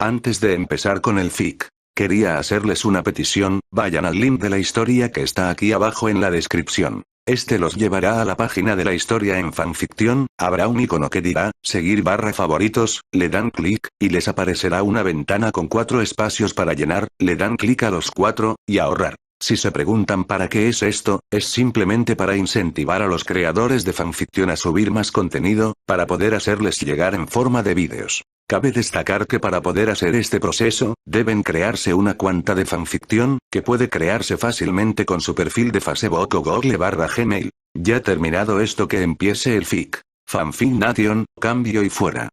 Antes de empezar con el fic, quería hacerles una petición, vayan al link de la historia que está aquí abajo en la descripción. Este los llevará a la página de la historia en fanfiction, habrá un icono que dirá, seguir/favoritos, le dan clic, y les aparecerá una ventana con 4 espacios para llenar, le dan clic a los 4, y ahorrar. Si se preguntan para qué es esto, es simplemente para incentivar a los creadores de fanfiction a subir más contenido, para poder hacerles llegar en forma de vídeos. Cabe destacar que para poder hacer este proceso, deben crearse una cuenta de fanfiction, que puede crearse fácilmente con su perfil de Facebook o Google/Gmail. Ya terminado esto, que empiece el fic. Fanfic Nation, cambio y fuera.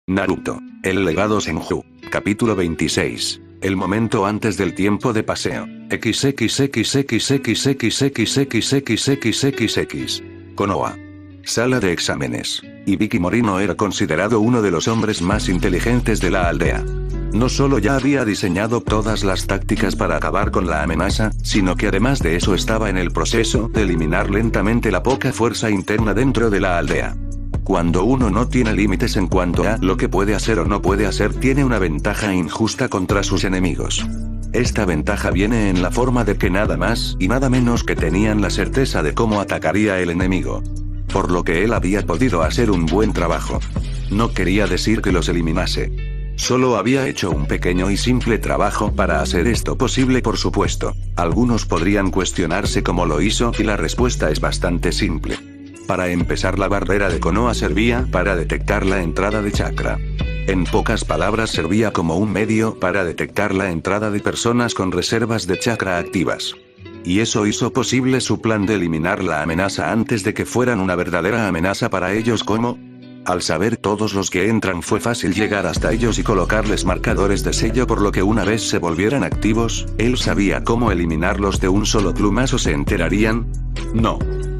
Naruto. El legado Senju. Capítulo 26. El momento antes del tiempo de paseo. XXXXXXXXXXXXX. Konoha. Sala de exámenes. Ibiki Morino era considerado uno de los hombres más inteligentes de la aldea. No solo ya había diseñado todas las tácticas para acabar con la amenaza, sino que además de eso estaba en el proceso de eliminar lentamente la poca fuerza interna dentro de la aldea. Cuando uno no tiene límites en cuanto a lo que puede hacer o no puede hacer, tiene una ventaja injusta contra sus enemigos. Esta ventaja viene en la forma de que nada más y nada menos que tenían la certeza de cómo atacaría el enemigo. Por lo que él había podido hacer un buen trabajo. No quería decir que los eliminase. Solo había hecho un pequeño y simple trabajo para hacer esto posible, por supuesto. Algunos podrían cuestionarse cómo lo hizo, y la respuesta es bastante simple. Para empezar, la barrera de Konoha servía para detectar la entrada de chakra. En pocas palabras, servía como un medio para detectar la entrada de personas con reservas de chakra activas. Y eso hizo posible su plan de eliminar la amenaza antes de que fueran una verdadera amenaza para ellos. ¿Cómo? Al saber todos los que entran, fue fácil llegar hasta ellos y colocarles marcadores de sello, por lo que una vez se volvieran activos, él sabía cómo eliminarlos de un solo plumazo. ¿Se enterarían? No.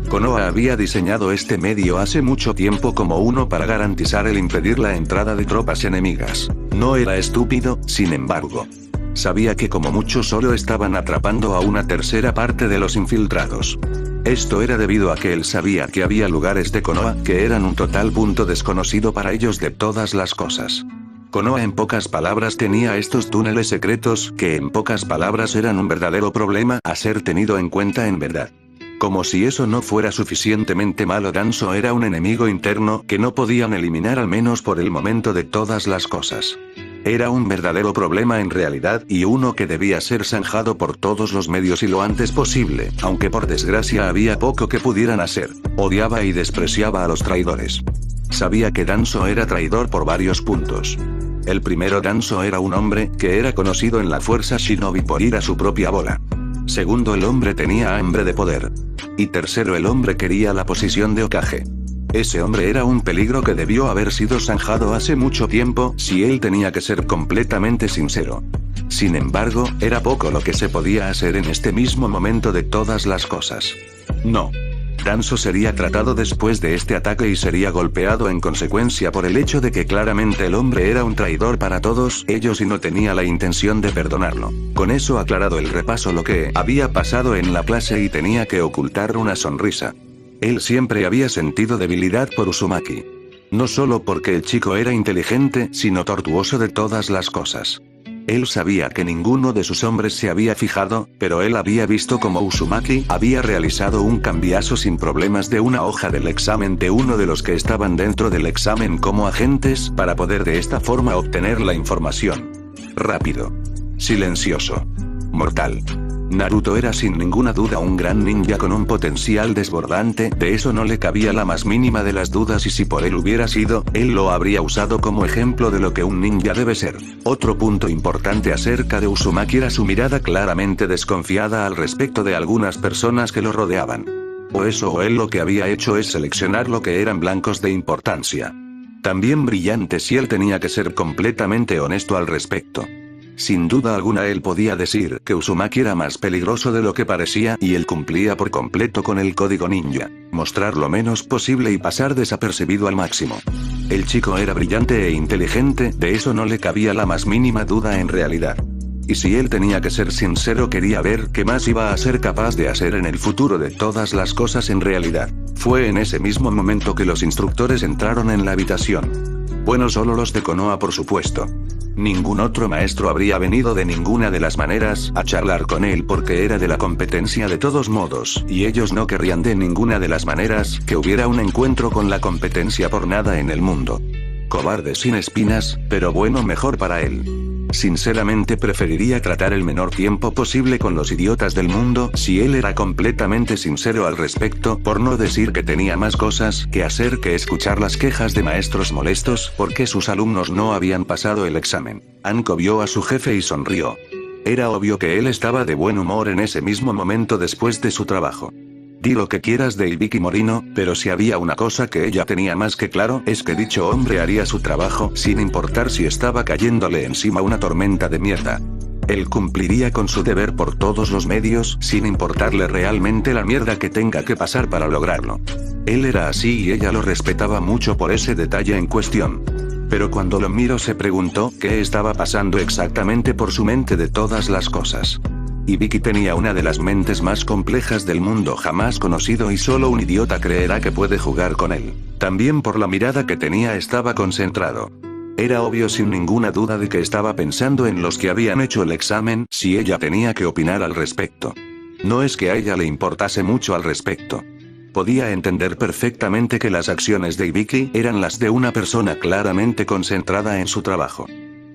Konoha había diseñado este medio hace mucho tiempo como uno para garantizar el impedir la entrada de tropas enemigas. No era estúpido, sin embargo. Sabía que como mucho solo estaban atrapando a una tercera parte de los infiltrados. Esto era debido a que él sabía que había lugares de Konoha que eran un total punto desconocido para ellos de todas las cosas. Konoha, en pocas palabras, tenía estos túneles secretos que en pocas palabras eran un verdadero problema a ser tenido en cuenta en verdad. Como si eso no fuera suficientemente malo, Danzo era un enemigo interno que no podían eliminar, al menos por el momento, de todas las cosas. Era un verdadero problema en realidad, y uno que debía ser zanjado por todos los medios y lo antes posible, aunque por desgracia había poco que pudieran hacer. Odiaba y despreciaba a los traidores. Sabía que Danzo era traidor por varios puntos. El primero, Danzo era un hombre que era conocido en la fuerza shinobi por ir a su propia bola. Segundo, el hombre tenía hambre de poder. Y tercero, el hombre quería la posición de Hokage. Ese hombre era un peligro que debió haber sido zanjado hace mucho tiempo, si él tenía que ser completamente sincero. Sin embargo, era poco lo que se podía hacer en este mismo momento de todas las cosas. No. Danzo sería tratado después de este ataque y sería golpeado en consecuencia por el hecho de que claramente el hombre era un traidor para todos ellos y no tenía la intención de perdonarlo. Con eso aclarado el repaso lo que había pasado en la clase, y tenía que ocultar una sonrisa. Él siempre había sentido debilidad por Uzumaki. No solo porque el chico era inteligente, sino tortuoso de todas las cosas. Él sabía que ninguno de sus hombres se había fijado, pero él había visto cómo Uzumaki había realizado un cambiazo sin problemas de una hoja del examen de uno de los que estaban dentro del examen como agentes, para poder de esta forma obtener la información. Rápido. Silencioso. Mortal. Naruto era sin ninguna duda un gran ninja con un potencial desbordante, de eso no le cabía la más mínima de las dudas, y si por él hubiera sido, él lo habría usado como ejemplo de lo que un ninja debe ser. Otro punto importante acerca de Uzumaki era su mirada claramente desconfiada al respecto de algunas personas que lo rodeaban. O eso o él lo que había hecho es seleccionar lo que eran blancos de importancia. También brillantes, y él tenía que ser completamente honesto al respecto. Sin duda alguna él podía decir que Uzumaki era más peligroso de lo que parecía, y él cumplía por completo con el código ninja: mostrar lo menos posible y pasar desapercibido al máximo. El chico era brillante e inteligente, de eso no le cabía la más mínima duda en realidad. Y si él tenía que ser sincero, quería ver qué más iba a ser capaz de hacer en el futuro de todas las cosas en realidad. Fue en ese mismo momento que los instructores entraron en la habitación. Bueno, solo los de Konoha, por supuesto. Ningún otro maestro habría venido de ninguna de las maneras a charlar con él porque era de la competencia de todos modos, y ellos no querrían de ninguna de las maneras que hubiera un encuentro con la competencia por nada en el mundo. Cobarde sin espinas, pero bueno, mejor para él. Sinceramente preferiría tratar el menor tiempo posible con los idiotas del mundo si él era completamente sincero al respecto, por no decir que tenía más cosas que hacer que escuchar las quejas de maestros molestos porque sus alumnos no habían pasado el examen. Anko vio a su jefe y sonrió. Era obvio que él estaba de buen humor en ese mismo momento después de su trabajo. Di lo que quieras de Ibiki Morino, pero si había una cosa que ella tenía más que claro es que dicho hombre haría su trabajo sin importar si estaba cayéndole encima una tormenta de mierda. Él cumpliría con su deber por todos los medios sin importarle realmente la mierda que tenga que pasar para lograrlo. Él era así y ella lo respetaba mucho por ese detalle en cuestión. Pero cuando lo miró se preguntó qué estaba pasando exactamente por su mente de todas las cosas. Ibiki tenía una de las mentes más complejas del mundo jamás conocido y solo un idiota creerá que puede jugar con él. También por la mirada que tenía estaba concentrado. Era obvio sin ninguna duda de que estaba pensando en los que habían hecho el examen si ella tenía que opinar al respecto. No es que a ella le importase mucho al respecto. Podía entender perfectamente que las acciones de Ibiki eran las de una persona claramente concentrada en su trabajo.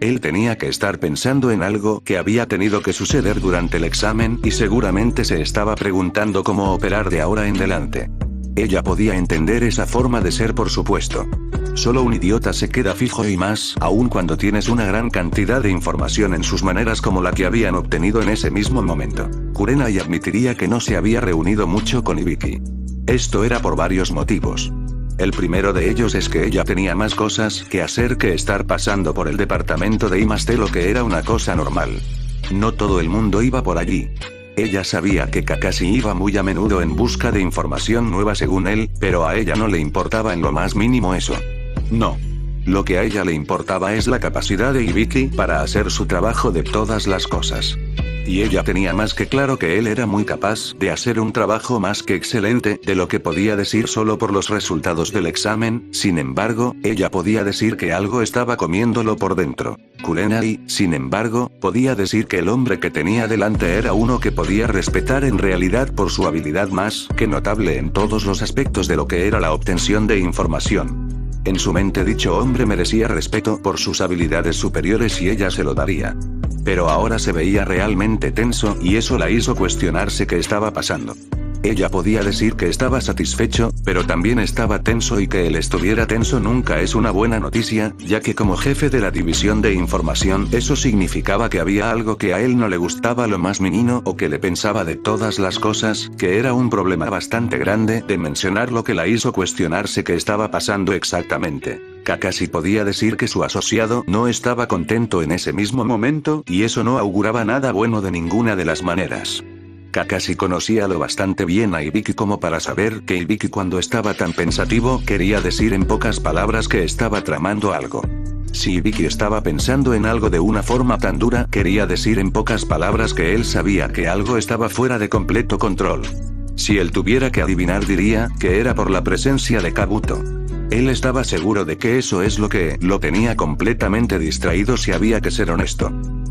Él tenía que estar pensando en algo que había tenido que suceder durante el examen y seguramente se estaba preguntando cómo operar de ahora en adelante. Ella podía entender esa forma de ser, por supuesto. Solo un idiota se queda fijo y más, aun cuando tienes una gran cantidad de información en sus maneras como la que habían obtenido en ese mismo momento. Kurenai admitiría que no se había reunido mucho con Ibiki. Esto era por varios motivos. El primero de ellos es que ella tenía más cosas que hacer que estar pasando por el departamento de I+D, lo que era una cosa normal. No todo el mundo iba por allí. Ella sabía que Kakashi iba muy a menudo en busca de información nueva según él, pero a ella no le importaba en lo más mínimo eso. No. Lo que a ella le importaba es la capacidad de Ibiki para hacer su trabajo de todas las cosas. Y ella tenía más que claro que él era muy capaz de hacer un trabajo más que excelente, de lo que podía decir solo por los resultados del examen. Sin embargo, ella podía decir que algo estaba comiéndolo por dentro. Kurenai, sin embargo, podía decir que el hombre que tenía delante era uno que podía respetar en realidad por su habilidad más que notable en todos los aspectos de lo que era la obtención de información. En su mente dicho hombre merecía respeto por sus habilidades superiores y ella se lo daría. Pero ahora se veía realmente tenso y eso la hizo cuestionarse qué estaba pasando. Ella podía decir que estaba satisfecho, pero también estaba tenso y que él estuviera tenso nunca es una buena noticia, ya que como jefe de la división de información eso significaba que había algo que a él no le gustaba lo más mínimo o que le pensaba de todas las cosas, que era un problema bastante grande de mencionar, lo que la hizo cuestionarse qué estaba pasando exactamente. Kakashi podía decir que su asociado no estaba contento en ese mismo momento, y eso no auguraba nada bueno de ninguna de las maneras. Kakashi conocía lo bastante bien a Ibiki como para saber que Ibiki cuando estaba tan pensativo quería decir en pocas palabras que estaba tramando algo. Si Ibiki estaba pensando en algo de una forma tan dura, quería decir en pocas palabras que él sabía que algo estaba fuera de completo control. Si él tuviera que adivinar diría que era por la presencia de Kabuto. Él estaba seguro de que eso es lo que lo tenía completamente distraído si había que ser honesto.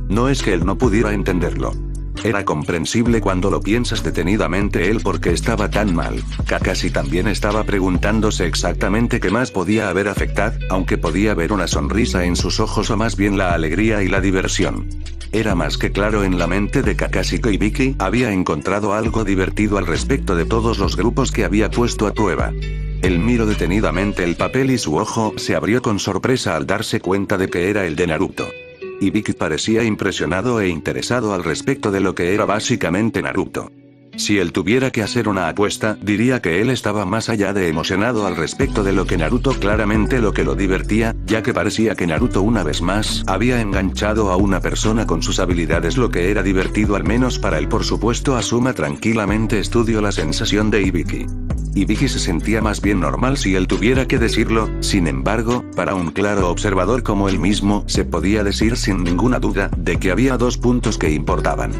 No es que él no pudiera entenderlo. Era comprensible cuando lo piensas detenidamente él porque estaba tan mal. Kakashi también estaba preguntándose exactamente qué más podía haber afectado, aunque podía ver una sonrisa en sus ojos o más bien la alegría y la diversión. Era más que claro en la mente de Kakashi que Ibiki había encontrado algo divertido al respecto de todos los grupos que había puesto a prueba. Él miró detenidamente el papel y su ojo se abrió con sorpresa al darse cuenta de que era el de Naruto. Ibiki parecía impresionado e interesado al respecto de lo que era básicamente Naruto. Si él tuviera que hacer una apuesta, diría que él estaba más allá de emocionado al respecto de lo que Naruto, claramente lo que lo divertía, ya que parecía que Naruto una vez más había enganchado a una persona con sus habilidades, lo que era divertido al menos para él. Por supuesto, Asuma tranquilamente estudió la sensación de Ibiki. Ibiki se sentía más bien normal si él tuviera que decirlo, sin embargo, para un claro observador como él mismo, se podía decir sin ninguna duda de que había dos puntos que importaban.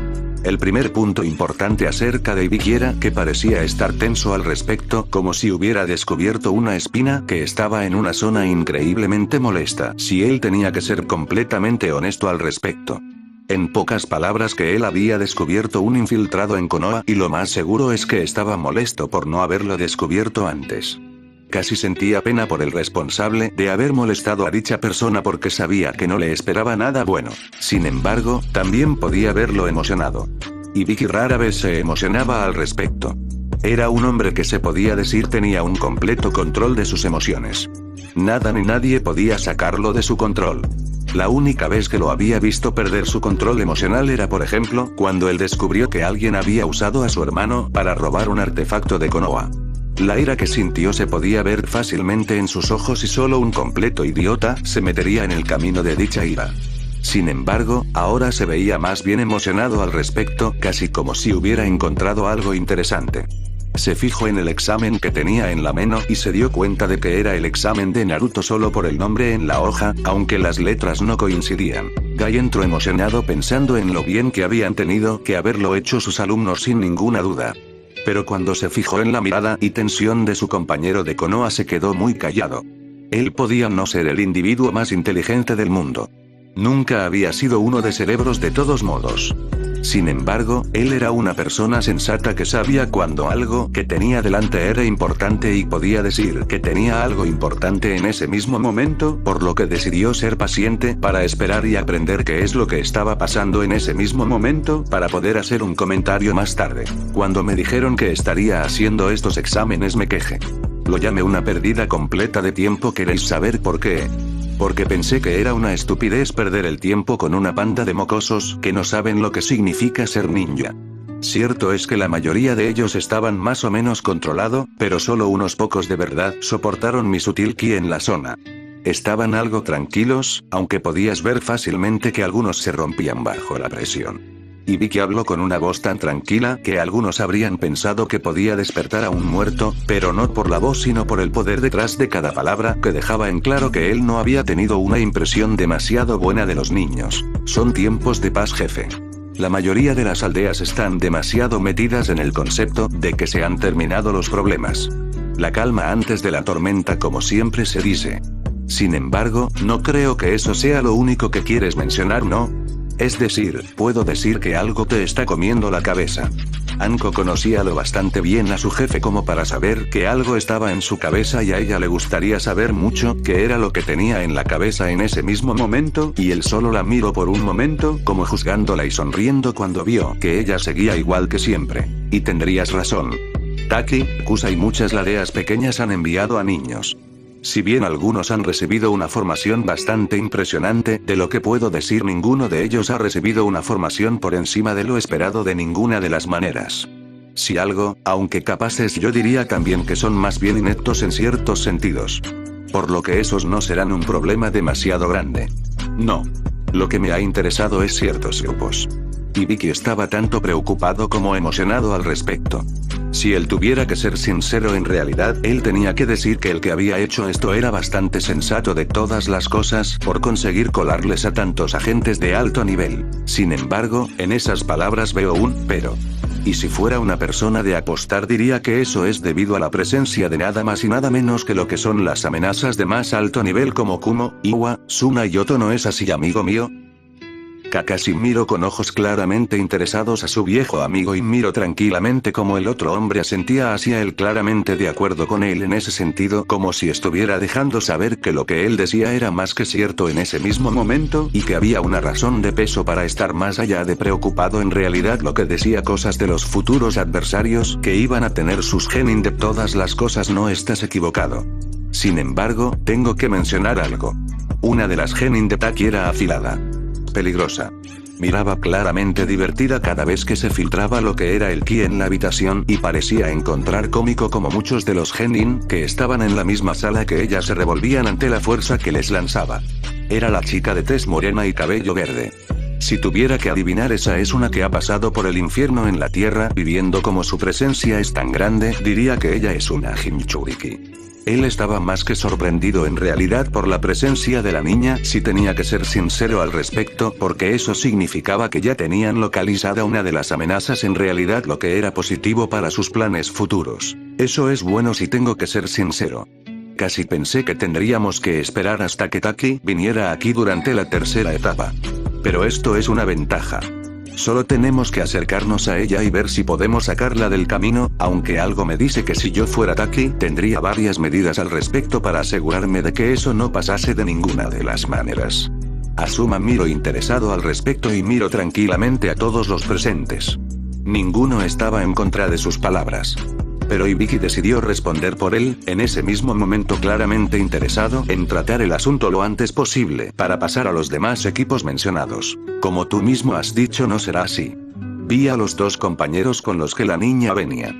El primer punto importante acerca de Ibiki era que parecía estar tenso al respecto, como si hubiera descubierto una espina que estaba en una zona increíblemente molesta. Si él tenía que ser completamente honesto al respecto. En pocas palabras, que él había descubierto un infiltrado en Konoha, y lo más seguro es que estaba molesto por no haberlo descubierto antes. Casi sentía pena por el responsable de haber molestado a dicha persona porque sabía que no le esperaba nada bueno. Sin embargo, también podía verlo emocionado. Ibiki rara vez se emocionaba al respecto. Era un hombre que se podía decir tenía un completo control de sus emociones. Nada ni nadie podía sacarlo de su control. La única vez que lo había visto perder su control emocional era, por ejemplo, cuando él descubrió que alguien había usado a su hermano para robar un artefacto de Konoha. La ira que sintió se podía ver fácilmente en sus ojos y solo un completo idiota se metería en el camino de dicha ira. Sin embargo, ahora se veía más bien emocionado al respecto, casi como si hubiera encontrado algo interesante. Se fijó en el examen que tenía en la mano y se dio cuenta de que era el examen de Naruto solo por el nombre en la hoja, aunque las letras no coincidían. Gai entró emocionado pensando en lo bien que habían tenido que haberlo hecho sus alumnos sin ninguna duda. Pero cuando se fijó en la mirada y tensión de su compañero de Konoha se quedó muy callado. Él podía no ser el individuo más inteligente del mundo. Nunca había sido uno de cerebros de todos modos. Sin embargo, él era una persona sensata que sabía cuando algo que tenía delante era importante y podía decir que tenía algo importante en ese mismo momento, por lo que decidió ser paciente para esperar y aprender qué es lo que estaba pasando en ese mismo momento para poder hacer un comentario más tarde. Cuando me dijeron que estaría haciendo estos exámenes me quejé. Lo llamé una pérdida completa de tiempo. ¿Queréis saber por qué? Porque pensé que era una estupidez perder el tiempo con una banda de mocosos que no saben lo que significa ser ninja. Cierto es que la mayoría de ellos estaban más o menos controlado, pero solo unos pocos de verdad soportaron mi sutil ki en la zona. Estaban algo tranquilos, aunque podías ver fácilmente que algunos se rompían bajo la presión. Ibiki habló con una voz tan tranquila que algunos habrían pensado que podía despertar a un muerto, pero no por la voz sino por el poder detrás de cada palabra, que dejaba en claro que él no había tenido una impresión demasiado buena de los niños. Son tiempos de paz, jefe. La mayoría de las aldeas están demasiado metidas en el concepto de que se han terminado los problemas. La calma antes de la tormenta, como siempre se dice. Sin embargo, no creo que eso sea lo único que quieres mencionar, ¿no? Es decir, puedo decir que algo te está comiendo la cabeza. Anko conocía lo bastante bien a su jefe como para saber que algo estaba en su cabeza y a ella le gustaría saber mucho qué era lo que tenía en la cabeza en ese mismo momento, y él solo la miró por un momento, como juzgándola y sonriendo cuando vio que ella seguía igual que siempre. Y tendrías razón. Taki, Kusa y muchas aldeas pequeñas han enviado a niños. Si bien algunos han recibido una formación bastante impresionante, de lo que puedo decir ninguno de ellos ha recibido una formación por encima de lo esperado de ninguna de las maneras. Si algo, aunque capaces, yo diría también que son más bien ineptos en ciertos sentidos. Por lo que esos no serán un problema demasiado grande. No. Lo que me ha interesado es ciertos grupos. Ibiki estaba tanto preocupado como emocionado al respecto. Si él tuviera que ser sincero, en realidad, él tenía que decir que el que había hecho esto era bastante sensato de todas las cosas por conseguir colarles a tantos agentes de alto nivel. Sin embargo, en esas palabras veo un pero. Y si fuera una persona de apostar diría que eso es debido a la presencia de nada más y nada menos que lo que son las amenazas de más alto nivel como Kumo, Iwa, Suna y Oto. ¿No es así, amigo mío? Kakashi miró con ojos claramente interesados a su viejo amigo y miró tranquilamente como el otro hombre asentía hacia él, claramente de acuerdo con él en ese sentido, como si estuviera dejando saber que lo que él decía era más que cierto en ese mismo momento, y que había una razón de peso para estar más allá de preocupado. En realidad lo que decía cosas de los futuros adversarios que iban a tener sus genin de todas las cosas. No estás equivocado. Sin embargo, tengo que mencionar algo. Una de las genin de Taki era afilada. Peligrosa. Miraba claramente divertida cada vez que se filtraba lo que era el ki en la habitación, y parecía encontrar cómico como muchos de los genin que estaban en la misma sala que ella se revolvían ante la fuerza que les lanzaba. Era la chica de tez morena y cabello verde. Si tuviera que adivinar, esa es una que ha pasado por el infierno en la tierra, viviendo como su presencia es tan grande, diría que ella es una Jinchuriki. Él estaba más que sorprendido en realidad por la presencia de la niña, si tenía que ser sincero al respecto, porque eso significaba que ya tenían localizada una de las amenazas, en realidad lo que era positivo para sus planes futuros. Eso es bueno si tengo que ser sincero. Casi pensé que tendríamos que esperar hasta que Taki viniera aquí durante la tercera etapa. Pero esto es una ventaja. Solo tenemos que acercarnos a ella y ver si podemos sacarla del camino, aunque algo me dice que si yo fuera Taki, tendría varias medidas al respecto para asegurarme de que eso no pasase de ninguna de las maneras. Asuma miro interesado al respecto y miro tranquilamente a todos los presentes. Ninguno estaba en contra de sus palabras. Pero Ibiki decidió responder por él, en ese mismo momento claramente interesado en tratar el asunto lo antes posible para pasar a los demás equipos mencionados. Como tú mismo has dicho, no será así. Vi a los dos compañeros con los que la niña venía.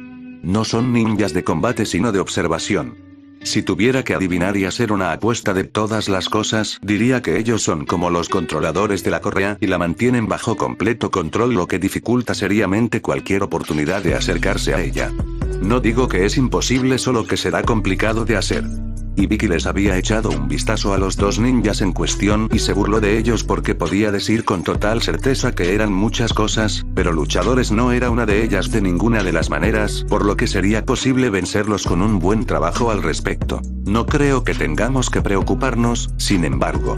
No son ninjas de combate sino de observación. Si tuviera que adivinar y hacer una apuesta de todas las cosas, diría que ellos son como los controladores de la correa y la mantienen bajo completo control, lo que dificulta seriamente cualquier oportunidad de acercarse a ella. No digo que es imposible, solo que será complicado de hacer. Ibiki les había echado un vistazo a los dos ninjas en cuestión y se burló de ellos porque podía decir con total certeza que eran muchas cosas, pero luchadores no era una de ellas de ninguna de las maneras, por lo que sería posible vencerlos con un buen trabajo al respecto. No creo que tengamos que preocuparnos, sin embargo.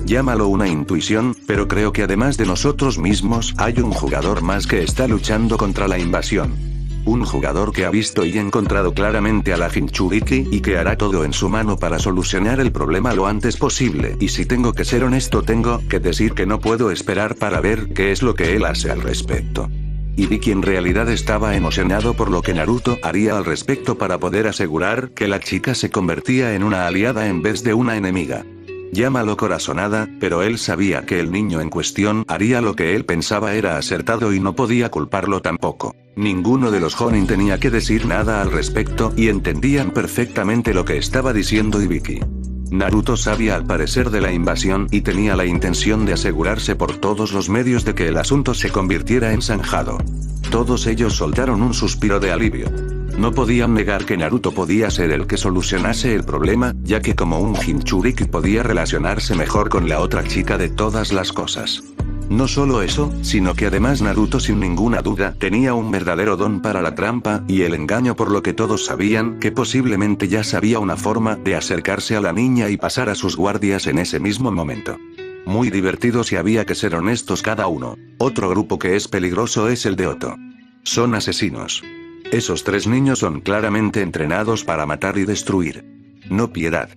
Llámalo una intuición, pero creo que además de nosotros mismos, hay un jugador más que está luchando contra la invasión. Un jugador que ha visto y encontrado claramente a la Jinchuriki y que hará todo en su mano para solucionar el problema lo antes posible. Y si tengo que ser honesto, tengo que decir que no puedo esperar para ver qué es lo que él hace al respecto. Ibiki en realidad estaba emocionado por lo que Naruto haría al respecto para poder asegurar que la chica se convertía en una aliada en vez de una enemiga. Llámalo corazonada, pero él sabía que el niño en cuestión haría lo que él pensaba era acertado y no podía culparlo tampoco. Ninguno de los Jonin tenía que decir nada al respecto y entendían perfectamente lo que estaba diciendo Ibiki. Naruto sabía al parecer de la invasión y tenía la intención de asegurarse por todos los medios de que el asunto se convirtiera en zanjado. Todos ellos soltaron un suspiro de alivio. No podían negar que Naruto podía ser el que solucionase el problema, ya que como un Jinchuriki podía relacionarse mejor con la otra chica de todas las cosas. No solo eso, sino que además Naruto sin ninguna duda tenía un verdadero don para la trampa y el engaño, por lo que todos sabían que posiblemente ya sabía una forma de acercarse a la niña y pasar a sus guardias en ese mismo momento. Muy divertido si había que ser honestos cada uno. Otro grupo que es peligroso es el de Oto. Son asesinos. Esos tres niños son claramente entrenados para matar y destruir. No piedad.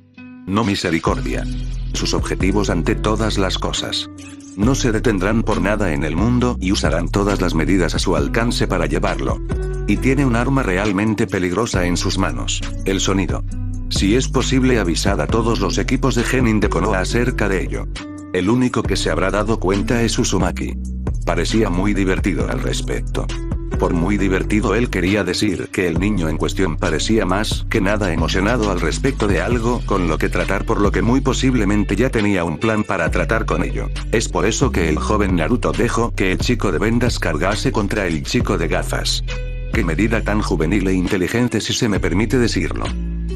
No misericordia. Sus objetivos ante todas las cosas. No se detendrán por nada en el mundo y usarán todas las medidas a su alcance para llevarlo. Y tiene un arma realmente peligrosa en sus manos: el sonido. Si es posible, avisad a todos los equipos de Genin de Konoha acerca de ello. El único que se habrá dado cuenta es Uzumaki. Parecía muy divertido al respecto. Por muy divertido él quería decir que el niño en cuestión parecía más que nada emocionado al respecto de algo con lo que tratar, por lo que muy posiblemente ya tenía un plan para tratar con ello. Es por eso que el joven Naruto dejó que el chico de vendas cargase contra el chico de gafas. Qué medida tan juvenil e inteligente, si se me permite decirlo.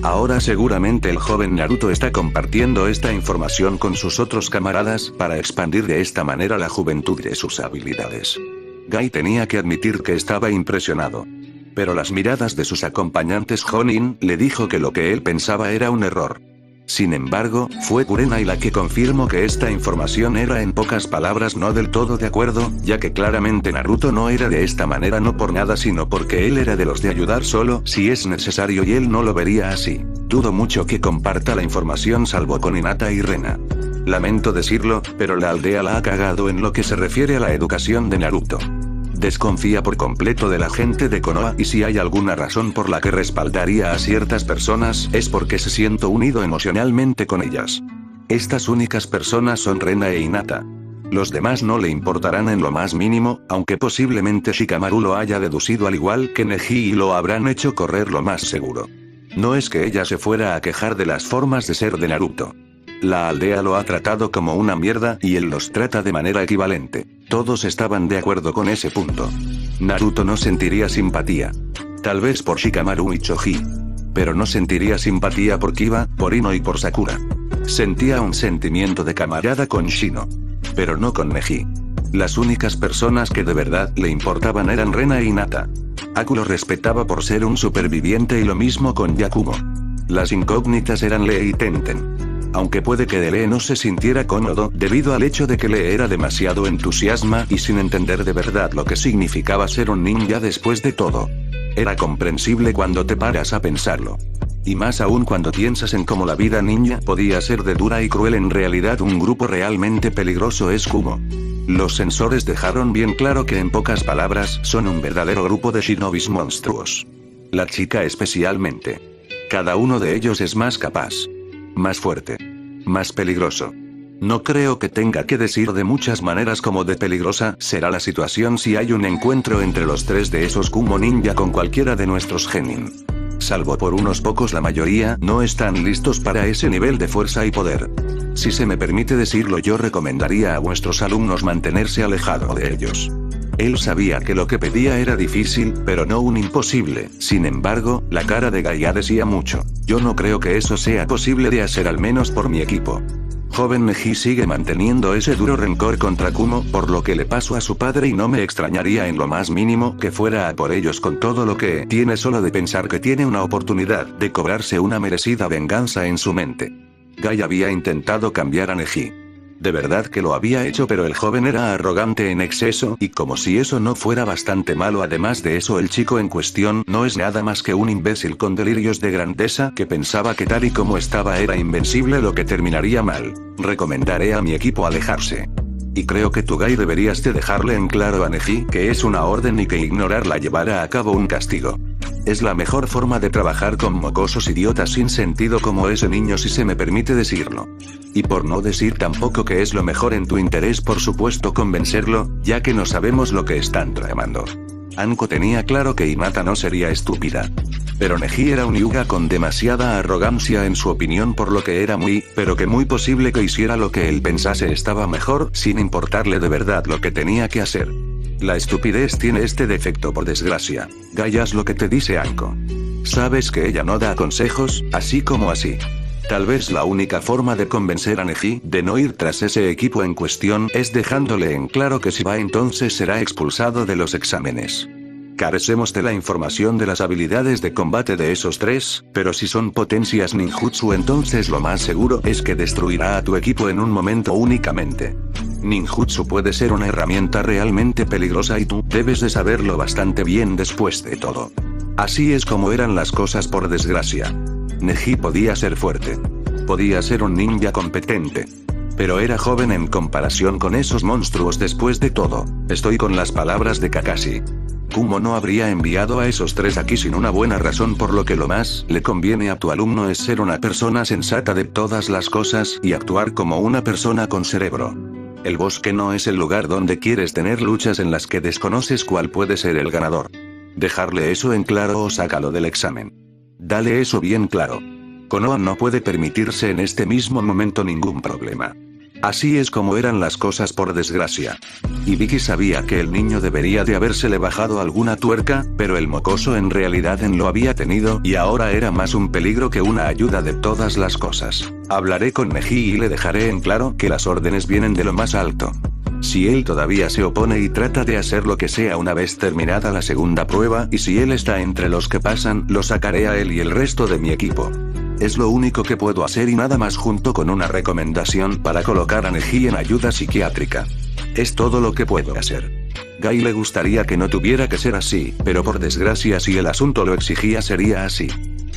Ahora seguramente el joven Naruto está compartiendo esta información con sus otros camaradas para expandir de esta manera la juventud de sus habilidades. Gai tenía que admitir que estaba impresionado. Pero las miradas de sus acompañantes Jonin le dijo que lo que él pensaba era un error. Sin embargo, fue Kurenai la que confirmó que esta información era en pocas palabras no del todo de acuerdo, ya que claramente Naruto no era de esta manera, no por nada sino porque él era de los de ayudar solo si es necesario, y él no lo vería así. Dudo mucho que comparta la información salvo con Hinata y Rena. Lamento decirlo, pero la aldea la ha cagado en lo que se refiere a la educación de Naruto. Desconfía por completo de la gente de Konoha, y si hay alguna razón por la que respaldaría a ciertas personas es porque se siente unido emocionalmente con ellas. Estas únicas personas son Rena e Hinata. Los demás no le importarán en lo más mínimo, aunque posiblemente Shikamaru lo haya deducido al igual que Neji y lo habrán hecho correr lo más seguro. No es que ella se fuera a quejar de las formas de ser de Naruto. La aldea lo ha tratado como una mierda y él los trata de manera equivalente. Todos estaban de acuerdo con ese punto. Naruto no sentiría simpatía. Tal vez por Shikamaru y Choji. pero no sentiría simpatía por Kiba, por Ino y por Sakura. Sentía un sentimiento de camarada con Shino. Pero no con Neji. Las únicas personas que de verdad le importaban eran Rena e Hinata. Aku lo respetaba por ser un superviviente y lo mismo con Yakumo. Las incógnitas eran Lee y Tenten. Aunque puede que Lee no se sintiera cómodo, debido al hecho de que Lee era demasiado entusiasma y sin entender de verdad lo que significaba ser un ninja después de todo. Era comprensible cuando te paras a pensarlo. Y más aún cuando piensas en cómo la vida ninja podía ser de dura y cruel. En realidad un grupo realmente peligroso es Kumo. Los sensores dejaron bien claro que en pocas palabras son un verdadero grupo de shinobis monstruos. La chica especialmente. Cada uno de ellos es más capaz. Más fuerte. Más peligroso. No creo que tenga que decir de muchas maneras cómo de peligrosa será la situación si hay un encuentro entre los tres de esos Kumo ninja con cualquiera de nuestros genin. Salvo por unos pocos, la mayoría no están listos para ese nivel de fuerza y poder. Si se me permite decirlo, yo recomendaría a vuestros alumnos mantenerse alejado de ellos. Él sabía que lo que pedía era difícil, pero no un imposible. Sin embargo, la cara de Gaia decía mucho. Yo no creo que eso sea posible de hacer, al menos por mi equipo. Joven Neji sigue manteniendo ese duro rencor contra Kumo por lo que le pasó a su padre y no me extrañaría en lo más mínimo que fuera a por ellos con todo lo que tiene solo de pensar que tiene una oportunidad de cobrarse una merecida venganza en su mente. Gaia había intentado cambiar a Neji. De verdad que lo había hecho, pero el joven era arrogante en exceso y como si eso no fuera bastante malo. Además de eso, el chico en cuestión no es nada más que un imbécil con delirios de grandeza que pensaba que tal y como estaba era invencible, lo que terminaría mal. Recomendaré a mi equipo alejarse. Y creo que tu Gai deberías de dejarle en claro a Neji que es una orden y que ignorarla llevará a cabo un castigo. Es la mejor forma de trabajar con mocosos idiotas sin sentido como ese niño, si se me permite decirlo. Y por no decir tampoco que es lo mejor en tu interés, por supuesto, convencerlo, ya que no sabemos lo que están tramando. Anko tenía claro que Hinata no sería estúpida. Pero Neji era un Hyuga con demasiada arrogancia en su opinión, por lo que era pero que muy posible que hiciera lo que él pensase estaba mejor, sin importarle de verdad lo que tenía que hacer. La estupidez tiene este defecto, por desgracia. Gaia, es lo que te dice Anko. Sabes que ella no da consejos, así como así. Tal vez la única forma de convencer a Neji de no ir tras ese equipo en cuestión es dejándole en claro que si va entonces será expulsado de los exámenes. Carecemos de la información de las habilidades de combate de esos tres, pero si son potencias ninjutsu, entonces lo más seguro es que destruirá a tu equipo en un momento únicamente. Ninjutsu puede ser una herramienta realmente peligrosa y tú debes de saberlo bastante bien después de todo. Así es como eran las cosas, por desgracia. Neji podía ser fuerte. Podía ser un ninja competente. Pero era joven en comparación con esos monstruos. Después de todo, estoy con las palabras de Kakashi. Kumo no habría enviado a esos tres aquí sin una buena razón, por lo que lo más le conviene a tu alumno es ser una persona sensata de todas las cosas y actuar como una persona con cerebro. El bosque no es el lugar donde quieres tener luchas en las que desconoces cuál puede ser el ganador. Dejarle eso en claro o sácalo del examen. Dale eso bien claro. Konoha no puede permitirse en este mismo momento ningún problema. Así es como eran las cosas, por desgracia. Y Vicky sabía que el niño debería de habérsele bajado alguna tuerca, pero el mocoso en realidad lo había tenido y ahora era más un peligro que una ayuda de todas las cosas. Hablaré con Neji y le dejaré en claro que las órdenes vienen de lo más alto. Si él todavía se opone y trata de hacer lo que sea una vez terminada la segunda prueba, y si él está entre los que pasan, lo sacaré a él y el resto de mi equipo. Es lo único que puedo hacer y nada más, junto con una recomendación para colocar a Neji en ayuda psiquiátrica. Es todo lo que puedo hacer. Gai le gustaría que no tuviera que ser así, pero por desgracia si el asunto lo exigía sería así.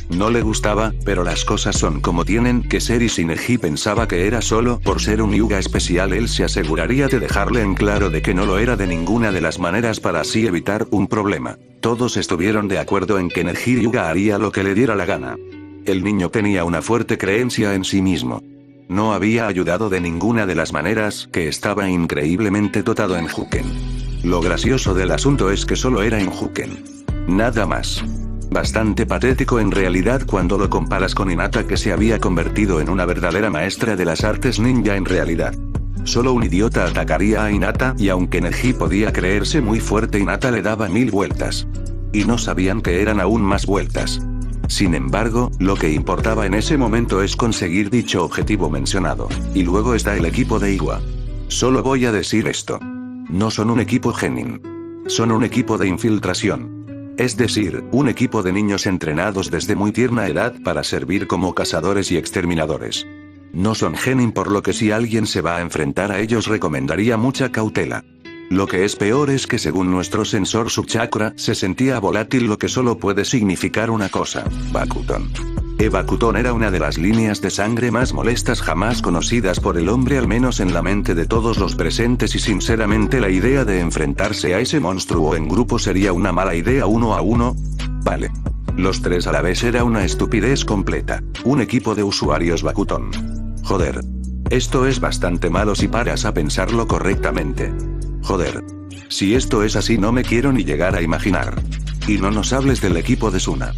No le gustaba, pero las cosas son como tienen que ser, y si Neji pensaba que era solo por ser un Hyuga especial, él se aseguraría de dejarle en claro de que no lo era de ninguna de las maneras para así evitar un problema. Todos estuvieron de acuerdo en que Neji Hyuga haría lo que le diera la gana. El niño tenía una fuerte creencia en sí mismo. No había ayudado de ninguna de las maneras, que estaba increíblemente dotado en Juken. Lo gracioso del asunto es que solo era en Juken. Nada más. Bastante patético en realidad cuando lo comparas con Hinata, que se había convertido en una verdadera maestra de las artes ninja en realidad. Solo un idiota atacaría a Hinata, y aunque Neji podía creerse muy fuerte, Hinata le daba 1000 vueltas. Y no sabían que eran aún más vueltas. Sin embargo, lo que importaba en ese momento es conseguir dicho objetivo mencionado. Y luego está el equipo de Iwa. Solo voy a decir esto. No son un equipo genin. Son un equipo de infiltración. Es decir, un equipo de niños entrenados desde muy tierna edad para servir como cazadores y exterminadores. No son genin, por lo que si alguien se va a enfrentar a ellos recomendaría mucha cautela. Lo que es peor es que según nuestro sensor subchakra se sentía volátil, lo que solo puede significar una cosa: Bakuton. Bakuton era una de las líneas de sangre más molestas jamás conocidas por el hombre, al menos en la mente de todos los presentes, y sinceramente la idea de enfrentarse a ese monstruo en grupo sería una mala idea uno a uno. Vale. Los tres a la vez era una estupidez completa. Un equipo de usuarios Bakuton. Joder. Esto es bastante malo si paras a pensarlo correctamente. Joder. Si esto es así, no me quiero ni llegar a imaginar. Y no nos hables del equipo de Suna.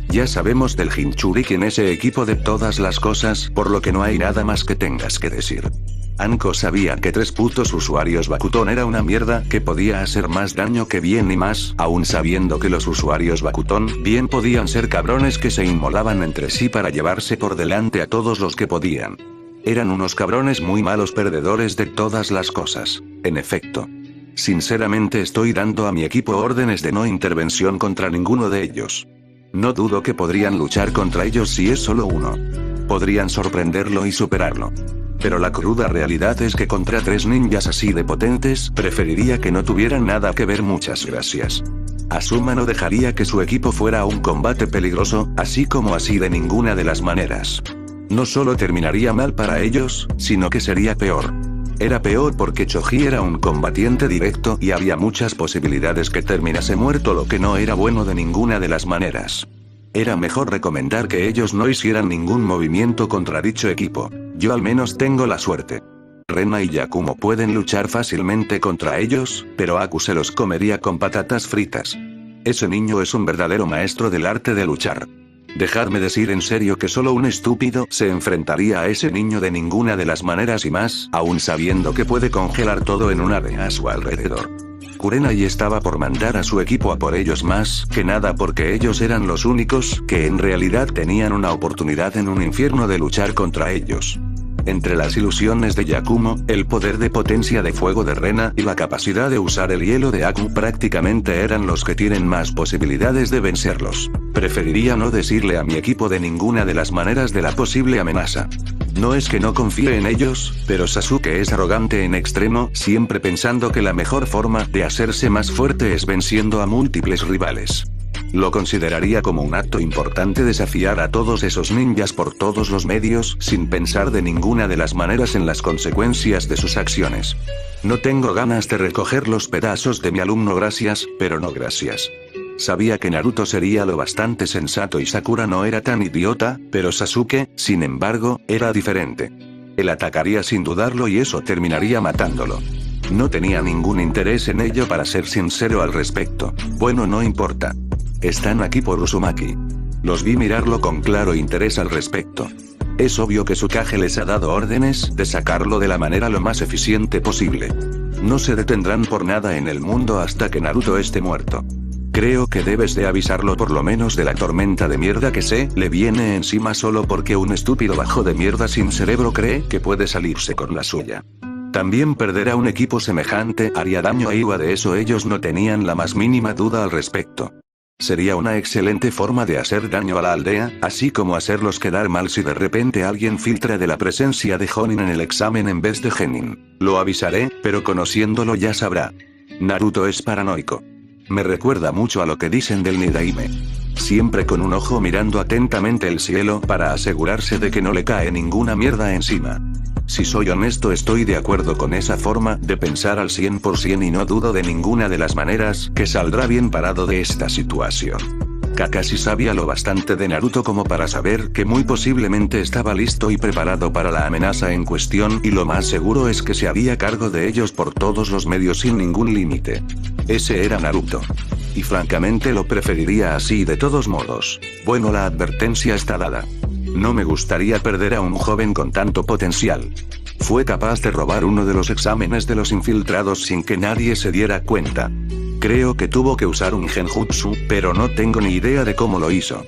Ya sabemos del Jinchuriki en ese equipo de todas las cosas, por lo que no hay nada más que tengas que decir. Anko sabía que 3 putos usuarios Bakuton era una mierda que podía hacer más daño que bien, y más aún sabiendo que los usuarios Bakuton bien podían ser cabrones que se inmolaban entre sí para llevarse por delante a todos los que podían. Eran unos cabrones muy malos, perdedores de todas las cosas. En efecto. Sinceramente estoy dando a mi equipo órdenes de no intervención contra ninguno de ellos. No dudo que podrían luchar contra ellos si es solo uno. Podrían sorprenderlo y superarlo. Pero la cruda realidad es que contra 3 ninjas así de potentes, preferiría que no tuvieran nada que ver. Muchas gracias. Asuma no dejaría que su equipo fuera un combate peligroso, así como así de ninguna de las maneras. No solo terminaría mal para ellos, sino que sería peor. Era peor porque Choji era un combatiente directo y había muchas posibilidades que terminase muerto, lo que no era bueno de ninguna de las maneras. Era mejor recomendar que ellos no hicieran ningún movimiento contra dicho equipo. Yo al menos tengo la suerte. Rena y Yakumo pueden luchar fácilmente contra ellos, pero Aku se los comería con patatas fritas. Ese niño es un verdadero maestro del arte de luchar. Dejadme decir en serio que solo un estúpido se enfrentaría a ese niño de ninguna de las maneras, y más aún sabiendo que puede congelar todo en un ave a su alrededor. Kurenai estaba por mandar a su equipo a por ellos, más que nada porque ellos eran los únicos que en realidad tenían una oportunidad en un infierno de luchar contra ellos. Entre las ilusiones de Yakumo, el poder de potencia de fuego de Rena y la capacidad de usar el hielo de Aku, prácticamente eran los que tienen más posibilidades de vencerlos. Preferiría no decirle a mi equipo de ninguna de las maneras de la posible amenaza. No es que no confíe en ellos, pero Sasuke es arrogante en extremo, siempre pensando que la mejor forma de hacerse más fuerte es venciendo a múltiples rivales. Lo consideraría como un acto importante desafiar a todos esos ninjas por todos los medios, sin pensar de ninguna de las maneras en las consecuencias de sus acciones. No tengo ganas de recoger los pedazos de mi alumno, gracias, pero no gracias. Sabía que Naruto sería lo bastante sensato y Sakura no era tan idiota, pero Sasuke, sin embargo, era diferente. Él atacaría sin dudarlo y eso terminaría matándolo. No tenía ningún interés en ello, para ser sincero al respecto. Bueno, no importa. Están aquí por Uzumaki. Los vi mirarlo con claro interés al respecto. Es obvio que Tsukage les ha dado órdenes de sacarlo de la manera lo más eficiente posible. No se detendrán por nada en el mundo hasta que Naruto esté muerto. Creo que debes de avisarlo por lo menos de la tormenta de mierda que se le viene encima solo porque un estúpido bajo de mierda sin cerebro cree que puede salirse con la suya. También perder a un equipo semejante haría daño a Iwa, de eso ellos no tenían la más mínima duda al respecto. Sería una excelente forma de hacer daño a la aldea, así como hacerlos quedar mal si de repente alguien filtra de la presencia de Jonin en el examen en vez de Genin. Lo avisaré, pero conociéndolo ya sabrá. Naruto es paranoico. Me recuerda mucho a lo que dicen del Nidaime. Siempre con un ojo mirando atentamente el cielo para asegurarse de que no le cae ninguna mierda encima. Si soy honesto, estoy de acuerdo con esa forma de pensar al 100% y no dudo de ninguna de las maneras que saldrá bien parado de esta situación. Kakashi sabía lo bastante de Naruto como para saber que muy posiblemente estaba listo y preparado para la amenaza en cuestión, y lo más seguro es que se haría cargo de ellos por todos los medios sin ningún límite. Ese era Naruto. Y francamente lo preferiría así de todos modos. Bueno, la advertencia está dada. No me gustaría perder a un joven con tanto potencial. Fue capaz de robar uno de los exámenes de los infiltrados sin que nadie se diera cuenta. Creo que tuvo que usar un genjutsu, pero no tengo ni idea de cómo lo hizo.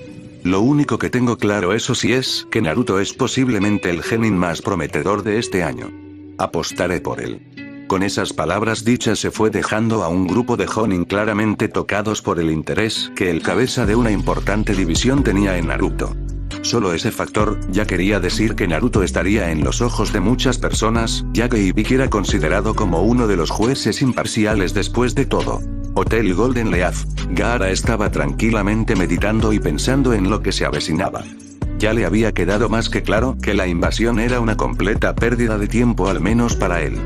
Lo único que tengo claro eso sí es que Naruto es posiblemente el genin más prometedor de este año. Apostaré por él. Con esas palabras dichas se fue dejando a un grupo de Jonin claramente tocados por el interés que el cabeza de una importante división tenía en Naruto. Solo ese factor ya quería decir que Naruto estaría en los ojos de muchas personas, ya que Ibiki era considerado como uno de los jueces imparciales después de todo. Hotel Golden Leaf. Gaara estaba tranquilamente meditando y pensando en lo que se avecinaba. Ya le había quedado más que claro que la invasión era una completa pérdida de tiempo al menos para él.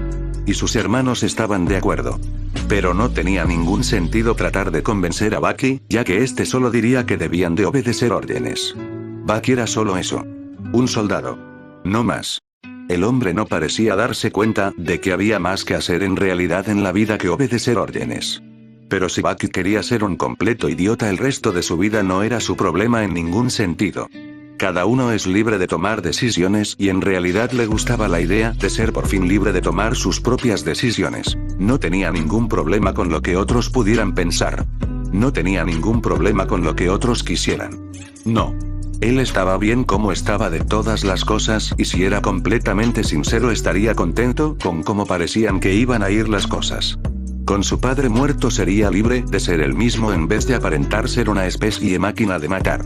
Y sus hermanos estaban de acuerdo. Pero no tenía ningún sentido tratar de convencer a Baki, ya que este solo diría que debían de obedecer órdenes. Baki era solo eso. Un soldado. No más. El hombre no parecía darse cuenta de que había más que hacer en realidad en la vida que obedecer órdenes. Pero si Baki quería ser un completo idiota el resto de su vida no era su problema en ningún sentido. Cada uno es libre de tomar decisiones y en realidad le gustaba la idea de ser por fin libre de tomar sus propias decisiones. No tenía ningún problema con lo que otros pudieran pensar. No tenía ningún problema con lo que otros quisieran. No. Él estaba bien como estaba de todas las cosas y si era completamente sincero estaría contento con cómo parecían que iban a ir las cosas. Con su padre muerto sería libre de ser él mismo en vez de aparentar ser una especie de máquina de matar.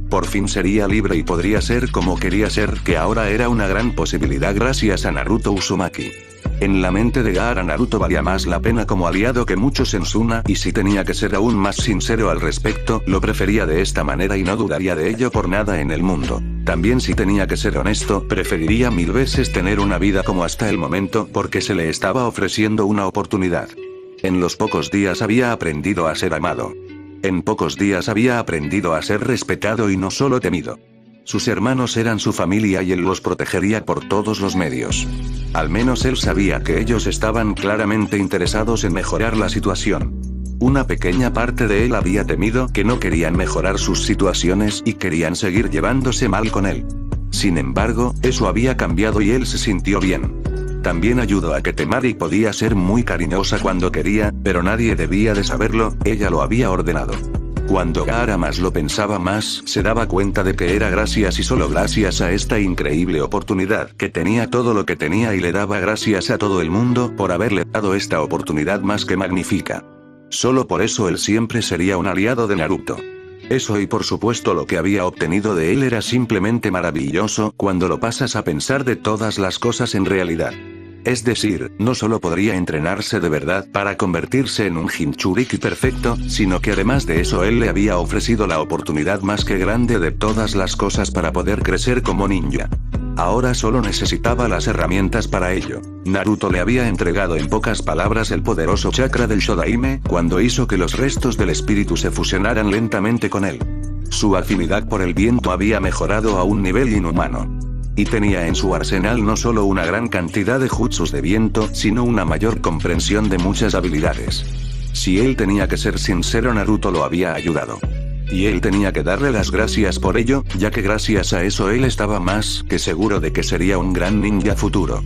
Por fin sería libre y podría ser como quería ser, que ahora era una gran posibilidad gracias a Naruto Uzumaki. En la mente de Gaara Naruto valía más la pena como aliado que muchos en Suna y si tenía que ser aún más sincero al respecto, lo prefería de esta manera y no dudaría de ello por nada en el mundo. También si tenía que ser honesto, preferiría 1000 veces tener una vida como hasta el momento porque se le estaba ofreciendo una oportunidad. En los pocos días había aprendido a ser amado. En pocos días había aprendido a ser respetado y no solo temido. Sus hermanos eran su familia y él los protegería por todos los medios. Al menos él sabía que ellos estaban claramente interesados en mejorar la situación. Una pequeña parte de él había temido que no querían mejorar sus situaciones y querían seguir llevándose mal con él. Sin embargo, eso había cambiado y él se sintió bien. También ayudó a que Temari podía ser muy cariñosa cuando quería, pero nadie debía de saberlo, ella lo había ordenado. Cuando Gaara más lo pensaba más, se daba cuenta de que era gracias y solo gracias a esta increíble oportunidad que tenía todo lo que tenía y le daba gracias a todo el mundo por haberle dado esta oportunidad más que magnífica. Solo por eso él siempre sería un aliado de Naruto. Eso y por supuesto lo que había obtenido de él era simplemente maravilloso cuando lo pasas a pensar de todas las cosas en realidad. Es decir, no solo podría entrenarse de verdad para convertirse en un Jinchuriki perfecto, sino que además de eso él le había ofrecido la oportunidad más que grande de todas las cosas para poder crecer como ninja. Ahora solo necesitaba las herramientas para ello. Naruto le había entregado en pocas palabras el poderoso chakra del Shodaime, cuando hizo que los restos del espíritu se fusionaran lentamente con él. Su afinidad por el viento había mejorado a un nivel inhumano. Y tenía en su arsenal no solo una gran cantidad de jutsus de viento, sino una mayor comprensión de muchas habilidades. Si él tenía que ser sincero, Naruto lo había ayudado. Y él tenía que darle las gracias por ello, ya que gracias a eso él estaba más que seguro de que sería un gran ninja futuro.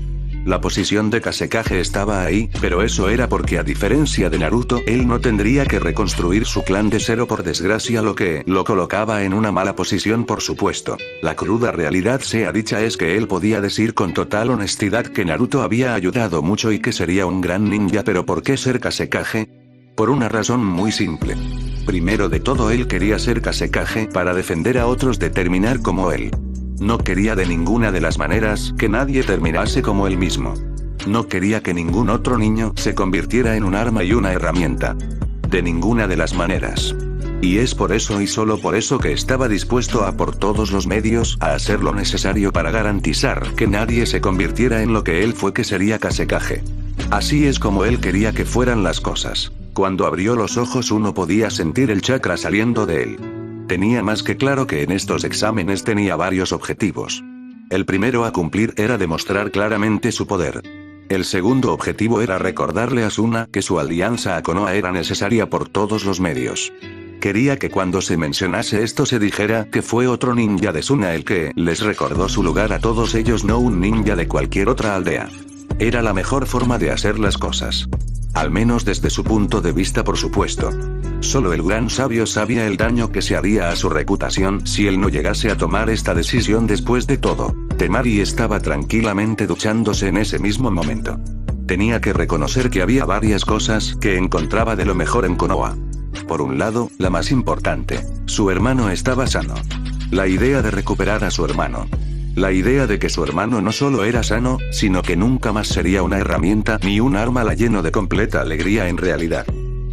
La posición de Kasekage estaba ahí, pero eso era porque a diferencia de Naruto, él no tendría que reconstruir su clan de cero por desgracia, lo que lo colocaba en una mala posición por supuesto. La cruda realidad sea dicha es que él podía decir con total honestidad que Naruto había ayudado mucho y que sería un gran ninja, pero ¿por qué ser Kasekage? Por una razón muy simple. Primero de todo él quería ser Kasekage para defender a otros de terminar como él. No quería de ninguna de las maneras que nadie terminase como él mismo. No quería que ningún otro niño se convirtiera en un arma y una herramienta. De ninguna de las maneras. Y es por eso y solo por eso que estaba dispuesto a por todos los medios a hacer lo necesario para garantizar que nadie se convirtiera en lo que él fue, que sería Kasekage. Así es como él quería que fueran las cosas. Cuando abrió los ojos uno podía sentir el chakra saliendo de él. Tenía más que claro que en estos exámenes tenía varios objetivos. El primero a cumplir era demostrar claramente su poder. El segundo objetivo era recordarle a Suna que su alianza a Konoha era necesaria por todos los medios. Quería que cuando se mencionase esto se dijera que fue otro ninja de Suna el que les recordó su lugar a todos ellos, no un ninja de cualquier otra aldea. Era la mejor forma de hacer las cosas. Al menos desde su punto de vista, por supuesto. Solo el gran sabio sabía el daño que se haría a su reputación si él no llegase a tomar esta decisión después de todo. Temari estaba tranquilamente duchándose en ese mismo momento. Tenía que reconocer que había varias cosas que encontraba de lo mejor en Konoha. Por un lado, la más importante, su hermano estaba sano. La idea de recuperar a su hermano. La idea de que su hermano no solo era sano, sino que nunca más sería una herramienta ni un arma la llenó de completa alegría en realidad.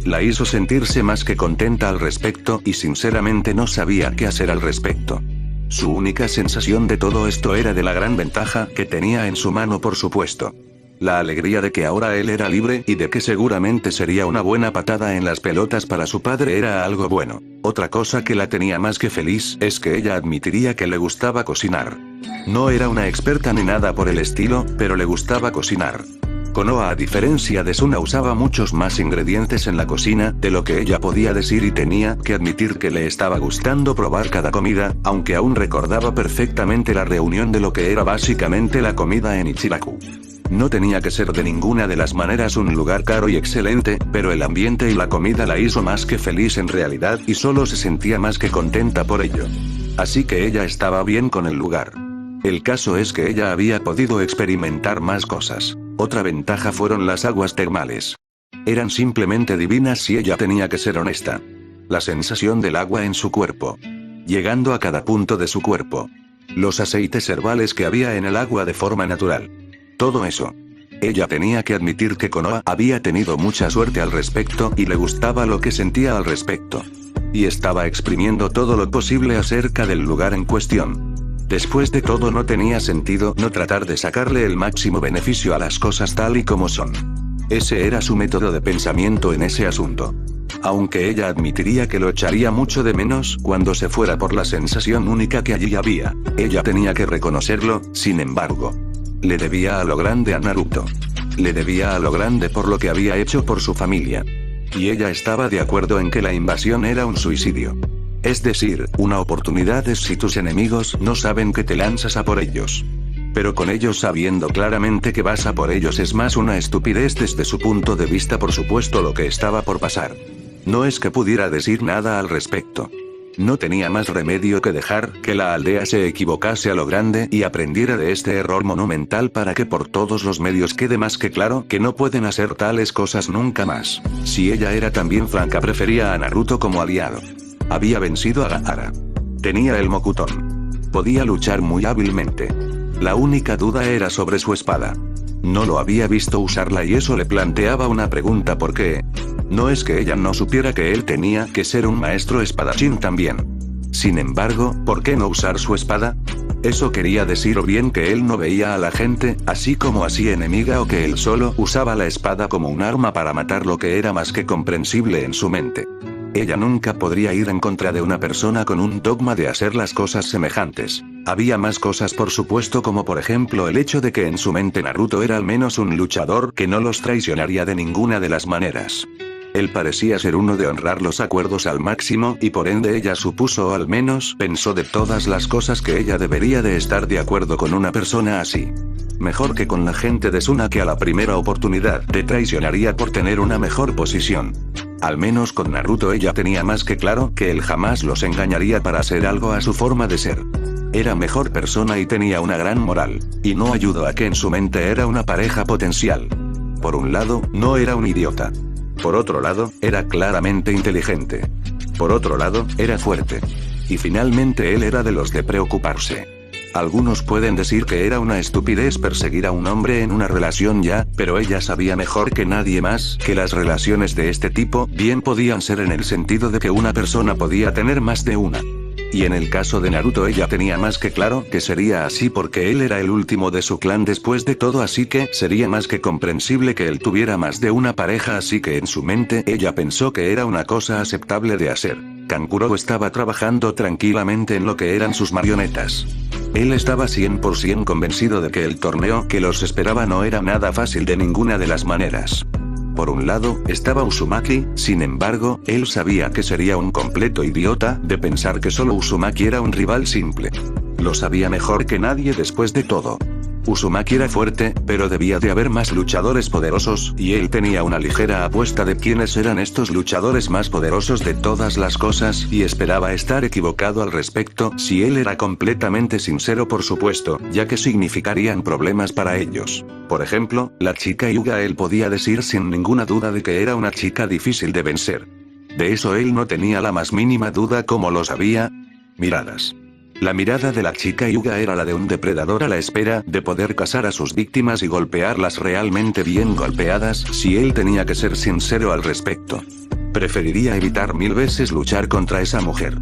La hizo sentirse más que contenta al respecto y sinceramente no sabía qué hacer al respecto. Su única sensación de todo esto era de la gran ventaja que tenía en su mano, por supuesto. La alegría de que ahora él era libre y de que seguramente sería una buena patada en las pelotas para su padre era algo bueno. Otra cosa que la tenía más que feliz es que ella admitiría que le gustaba cocinar. No era una experta ni nada por el estilo, pero le gustaba cocinar. Konoha, a diferencia de Suna, usaba muchos más ingredientes en la cocina de lo que ella podía decir y tenía que admitir que le estaba gustando probar cada comida, aunque aún recordaba perfectamente la reunión de lo que era básicamente la comida en Ichiraku. No tenía que ser de ninguna de las maneras un lugar caro y excelente, pero el ambiente y la comida la hizo más que feliz en realidad y solo se sentía más que contenta por ello. Así que ella estaba bien con el lugar. El caso es que ella había podido experimentar más cosas. Otra ventaja fueron las aguas termales. Eran simplemente divinas si ella tenía que ser honesta. La sensación del agua en su cuerpo. Llegando a cada punto de su cuerpo. Los aceites herbales que había en el agua de forma natural. Todo eso. Ella tenía que admitir que Konoha había tenido mucha suerte al respecto y le gustaba lo que sentía al respecto. Y estaba exprimiendo todo lo posible acerca del lugar en cuestión. Después de todo, no tenía sentido no tratar de sacarle el máximo beneficio a las cosas tal y como son. Ese era su método de pensamiento en ese asunto. Aunque ella admitiría que lo echaría mucho de menos cuando se fuera por la sensación única que allí había, ella tenía que reconocerlo, sin embargo. Le debía a lo grande a Naruto. Le debía a lo grande por lo que había hecho por su familia. Y ella estaba de acuerdo en que la invasión era un suicidio. Es decir, una oportunidad es si tus enemigos no saben que te lanzas a por ellos. Pero con ellos sabiendo claramente que vas a por ellos es más una estupidez desde su punto de vista, por supuesto, lo que estaba por pasar. No es que pudiera decir nada al respecto. No tenía más remedio que dejar que la aldea se equivocase a lo grande y aprendiera de este error monumental para que por todos los medios quede más que claro que no pueden hacer tales cosas nunca más. Si ella era también franca, prefería a Naruto como aliado. Había vencido a Gaara. Tenía el Mokuton. Podía luchar muy hábilmente. La única duda era sobre su espada. No lo había visto usarla y eso le planteaba una pregunta: ¿por qué? No es que ella no supiera que él tenía que ser un maestro espadachín también. Sin embargo, ¿por qué no usar su espada? Eso quería decir o bien que él no veía a la gente así como así enemiga, o que él solo usaba la espada como un arma para matar, lo que era más que comprensible en su mente. Ella nunca podría ir en contra de una persona con un dogma de hacer las cosas semejantes. Había más cosas, por supuesto, como por ejemplo el hecho de que en su mente Naruto era al menos un luchador que no los traicionaría de ninguna de las maneras. Él parecía ser uno de honrar los acuerdos al máximo y por ende ella supuso, o al menos pensó, de todas las cosas que ella debería de estar de acuerdo con una persona así. Mejor que con la gente de Suna, que a la primera oportunidad te traicionaría por tener una mejor posición. Al menos con Naruto ella tenía más que claro que él jamás los engañaría para hacer algo a su forma de ser. Era mejor persona y tenía una gran moral, y no ayudó a que en su mente era una pareja potencial. Por un lado, no era un idiota. Por otro lado, era claramente inteligente. Por otro lado, era fuerte. Y finalmente él era de los de preocuparse. Algunos pueden decir que era una estupidez perseguir a un hombre en una relación ya, pero ella sabía mejor que nadie más que las relaciones de este tipo bien podían ser, en el sentido de que una persona podía tener más de una. Y en el caso de Naruto ella tenía más que claro que sería así porque él era el último de su clan después de todo, así que sería más que comprensible que él tuviera más de una pareja, así que en su mente ella pensó que era una cosa aceptable de hacer. Kankuro estaba trabajando tranquilamente en lo que eran sus marionetas. Él estaba 100% convencido de que el torneo que los esperaba no era nada fácil de ninguna de las maneras. Por un lado, estaba Uzumaki, sin embargo, él sabía que sería un completo idiota de pensar que solo Uzumaki era un rival simple. Lo sabía mejor que nadie después de todo. Uzumaki era fuerte, pero debía de haber más luchadores poderosos, y él tenía una ligera apuesta de quiénes eran estos luchadores más poderosos de todas las cosas, y esperaba estar equivocado al respecto, si él era completamente sincero por supuesto, ya que significarían problemas para ellos. Por ejemplo, la chica Hyuga, él podía decir sin ninguna duda de que era una chica difícil de vencer. De eso él no tenía la más mínima duda. ¿Cómo lo sabía? Miradas. La mirada de la chica Hyuga era la de un depredador a la espera de poder cazar a sus víctimas y golpearlas realmente bien golpeadas, si él tenía que ser sincero al respecto. Preferiría evitar 1000 veces luchar contra esa mujer.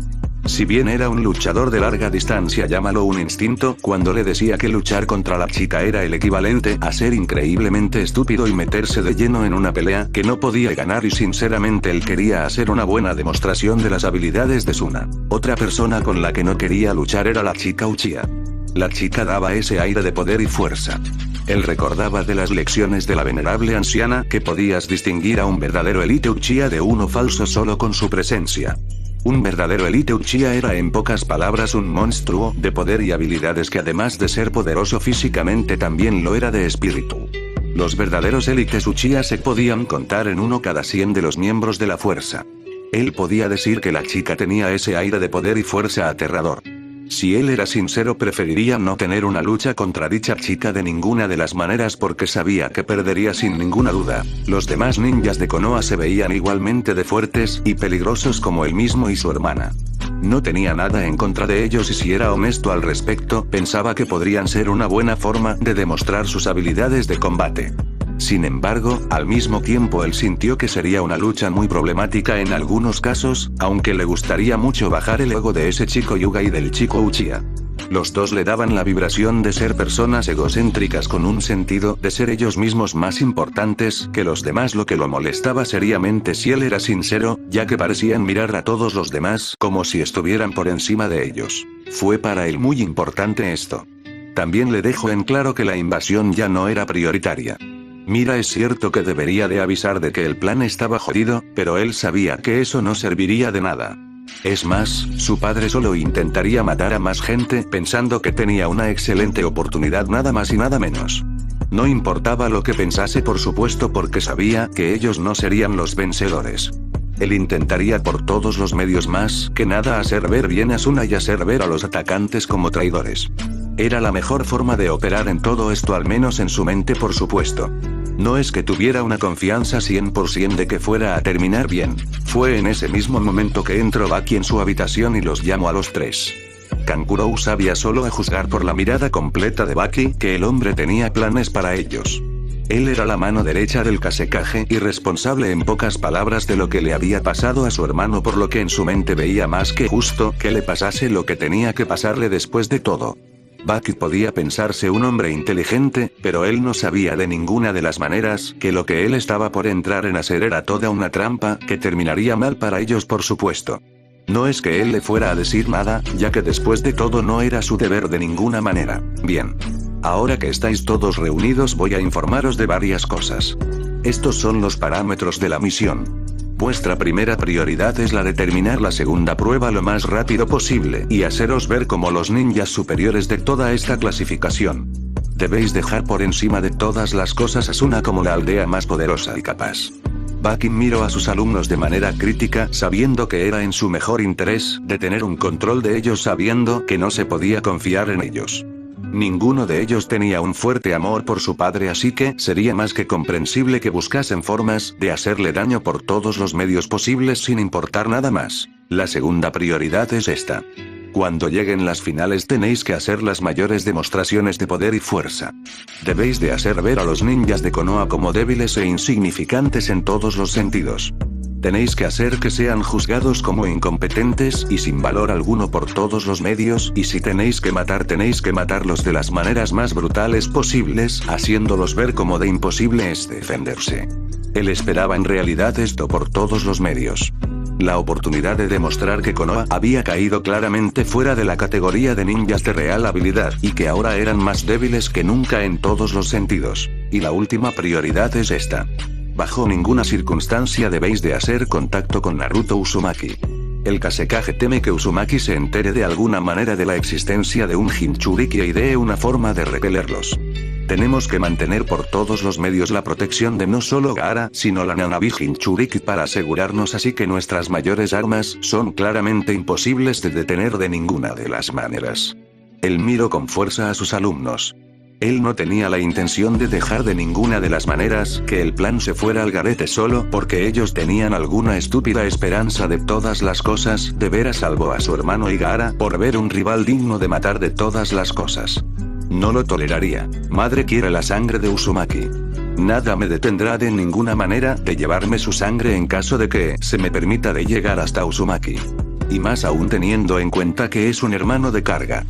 Si bien era un luchador de larga distancia, llámalo un instinto, cuando le decía que luchar contra la chica era el equivalente a ser increíblemente estúpido y meterse de lleno en una pelea que no podía ganar, y sinceramente él quería hacer una buena demostración de las habilidades de Suna. Otra persona con la que no quería luchar era la chica Uchiha. La chica daba ese aire de poder y fuerza. Él recordaba de las lecciones de la venerable anciana que podías distinguir a un verdadero elite Uchiha de uno falso solo con su presencia. Un verdadero elite Uchiha era en pocas palabras un monstruo de poder y habilidades que además de ser poderoso físicamente también lo era de espíritu. Los verdaderos élites Uchiha se podían contar en uno cada 100 de los miembros de la fuerza. Él podía decir que la chica tenía ese aire de poder y fuerza aterrador. Si él era sincero, preferiría no tener una lucha contra dicha chica de ninguna de las maneras, porque sabía que perdería sin ninguna duda. Los demás ninjas de Konoha se veían igualmente de fuertes y peligrosos como él mismo y su hermana. No tenía nada en contra de ellos, y si era honesto al respecto, pensaba que podrían ser una buena forma de demostrar sus habilidades de combate. Sin embargo, al mismo tiempo él sintió que sería una lucha muy problemática en algunos casos, aunque le gustaría mucho bajar el ego de ese chico Hyuga y del chico Uchiha. Los dos le daban la vibración de ser personas egocéntricas con un sentido de ser ellos mismos más importantes que los demás, lo que lo molestaba seriamente si él era sincero, ya que parecían mirar a todos los demás como si estuvieran por encima de ellos. Fue para él muy importante esto. También le dejó en claro que la invasión ya no era prioritaria. Mira, es cierto que debería de avisar de que el plan estaba jodido, pero él sabía que eso no serviría de nada. Es más, su padre solo intentaría matar a más gente pensando que tenía una excelente oportunidad, nada más y nada menos. No importaba lo que pensase, por supuesto, porque sabía que ellos no serían los vencedores. Él intentaría por todos los medios más que nada hacer ver bien a Suna y hacer ver a los atacantes como traidores. Era la mejor forma de operar en todo esto, al menos en su mente, por supuesto. No es que tuviera una confianza 100% de que fuera a terminar bien. Fue en ese mismo momento que entró Baki en su habitación y los llamó a los tres. Kankurou sabía, solo a juzgar por la mirada completa de Baki, que el hombre tenía planes para ellos. Él era la mano derecha del Kazekage y responsable en pocas palabras de lo que le había pasado a su hermano, por lo que en su mente veía más que justo que le pasase lo que tenía que pasarle después de todo. Baki podía pensarse un hombre inteligente, pero él no sabía de ninguna de las maneras que lo que él estaba por entrar en hacer era toda una trampa que terminaría mal para ellos, por supuesto. No es que él le fuera a decir nada, ya que después de todo no era su deber de ninguna manera. Bien. Ahora que estáis todos reunidos, voy a informaros de varias cosas. Estos son los parámetros de la misión. Vuestra primera prioridad es la de terminar la segunda prueba lo más rápido posible y haceros ver como los ninjas superiores de toda esta clasificación. Debéis dejar por encima de todas las cosas a Suna como la aldea más poderosa y capaz. Baki miró a sus alumnos de manera crítica, sabiendo que era en su mejor interés de tener un control de ellos, sabiendo que no se podía confiar en ellos. Ninguno de ellos tenía un fuerte amor por su padre, así que sería más que comprensible que buscasen formas de hacerle daño por todos los medios posibles sin importar nada más. La segunda prioridad es esta. Cuando lleguen las finales tenéis que hacer las mayores demostraciones de poder y fuerza. Debéis de hacer ver a los ninjas de Konoha como débiles e insignificantes en todos los sentidos. Tenéis que hacer que sean juzgados como incompetentes y sin valor alguno por todos los medios, y si tenéis que matarlos de las maneras más brutales posibles, haciéndolos ver como de imposible es defenderse. Él esperaba en realidad esto por todos los medios. La oportunidad de demostrar que Konoha había caído claramente fuera de la categoría de ninjas de real habilidad, y que ahora eran más débiles que nunca en todos los sentidos. Y la última prioridad es esta. Bajo ninguna circunstancia debéis de hacer contacto con Naruto Uzumaki. El Kasekage teme que Uzumaki se entere de alguna manera de la existencia de un Jinchuriki e idee una forma de repelerlos. Tenemos que mantener por todos los medios la protección de no solo Gaara, sino la Nanabi Jinchuriki para asegurarnos así que nuestras mayores armas son claramente imposibles de detener de ninguna de las maneras. Él miró con fuerza a sus alumnos. Él no tenía la intención de dejar de ninguna de las maneras que el plan se fuera al garete solo porque ellos tenían alguna estúpida esperanza de todas las cosas de ver a salvo a su hermano y Gaara por ver un rival digno de matar de todas las cosas. No lo toleraría. Madre quiere la sangre de Uzumaki. Nada me detendrá de ninguna manera de llevarme su sangre en caso de que se me permita de llegar hasta Uzumaki. Y más aún teniendo en cuenta que es un hermano de carga.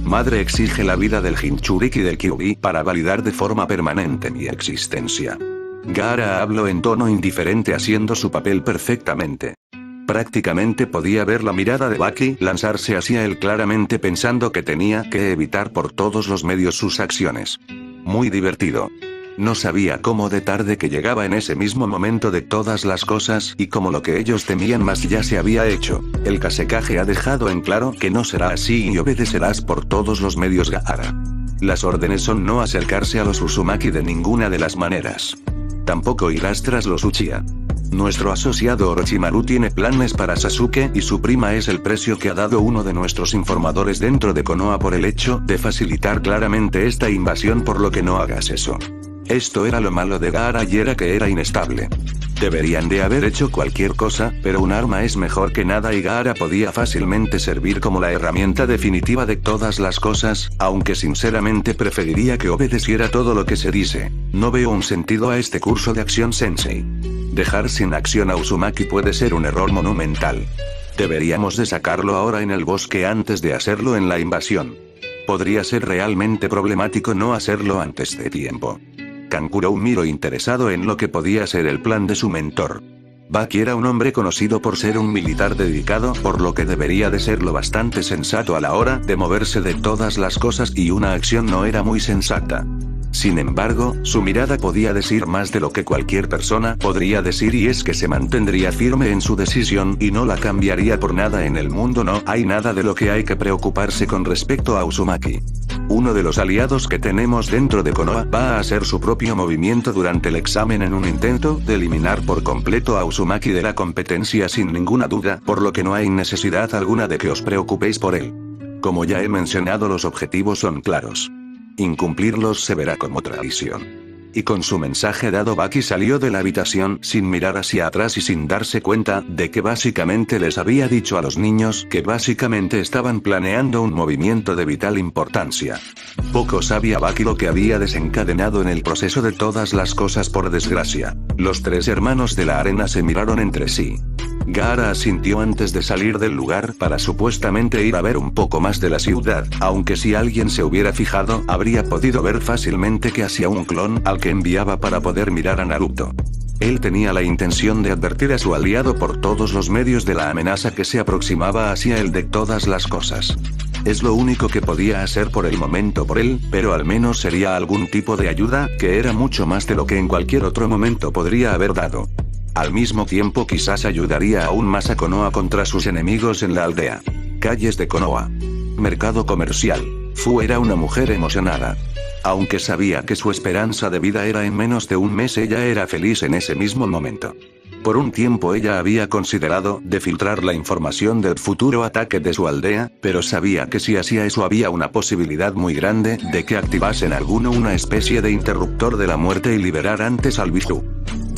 Madre exige la vida del Jinchuriki del Kyuubi para validar de forma permanente mi existencia. Gaara habló en tono indiferente haciendo su papel perfectamente. Prácticamente podía ver la mirada de Baki lanzarse hacia él claramente pensando que tenía que evitar por todos los medios sus acciones. Muy divertido. No sabía cómo de tarde que llegaba en ese mismo momento de todas las cosas y como lo que ellos temían más ya se había hecho. El Kasekage ha dejado en claro que no será así y obedecerás por todos los medios Gaara. Las órdenes son no acercarse a los Uzumaki de ninguna de las maneras. Tampoco irás tras los Uchiha. Nuestro asociado Orochimaru tiene planes para Sasuke y su prima es el precio que ha dado uno de nuestros informadores dentro de Konoha por el hecho de facilitar claramente esta invasión por lo que no hagas eso. Esto era lo malo de Gaara y era que era inestable. Deberían de haber hecho cualquier cosa, pero un arma es mejor que nada y Gaara podía fácilmente servir como la herramienta definitiva de todas las cosas, aunque sinceramente preferiría que obedeciera todo lo que se dice. No veo un sentido a este curso de acción sensei. Dejar sin acción a Uzumaki puede ser un error monumental. Deberíamos de sacarlo ahora en el bosque antes de hacerlo en la invasión. Podría ser realmente problemático no hacerlo antes de tiempo. Kankuro miró interesado en lo que podía ser el plan de su mentor. Baki era un hombre conocido por ser un militar dedicado, por lo que debería de ser lo bastante sensato a la hora de moverse de todas las cosas y una acción no era muy sensata. Sin embargo, su mirada podía decir más de lo que cualquier persona podría decir y es que se mantendría firme en su decisión y no la cambiaría por nada en el mundo. No hay nada de lo que hay que preocuparse con respecto a Uzumaki. Uno de los aliados que tenemos dentro de Konoha va a hacer su propio movimiento durante el examen en un intento de eliminar por completo a Uzumaki de la competencia sin ninguna duda, por lo que no hay necesidad alguna de que os preocupéis por él. Como ya he mencionado, los objetivos son claros. Incumplirlos se verá como traición. Y con su mensaje dado, Baki salió de la habitación sin mirar hacia atrás y sin darse cuenta de que básicamente les había dicho a los niños que básicamente estaban planeando un movimiento de vital importancia. Poco sabía Baki lo que había desencadenado en el proceso de todas las cosas por desgracia. Los tres hermanos de la arena se miraron entre sí. Gaara asintió antes de salir del lugar para supuestamente ir a ver un poco más de la ciudad, aunque si alguien se hubiera fijado, habría podido ver fácilmente que hacía un clon al que enviaba para poder mirar a Naruto. Él tenía la intención de advertir a su aliado por todos los medios de la amenaza que se aproximaba hacia él de todas las cosas. Es lo único que podía hacer por el momento por él, pero al menos sería algún tipo de ayuda, que era mucho más de lo que en cualquier otro momento podría haber dado. Al mismo tiempo quizás ayudaría aún más a Konoha contra sus enemigos en la aldea. Calles de Konoha. Mercado comercial. Fu era una mujer emocionada. Aunque sabía que su esperanza de vida era en menos de un mes, ella era feliz en ese mismo momento. Por un tiempo ella había considerado de filtrar la información del futuro ataque de su aldea, pero sabía que si hacía eso había una posibilidad muy grande de que activasen una especie de interruptor de la muerte y liberar antes al Biju.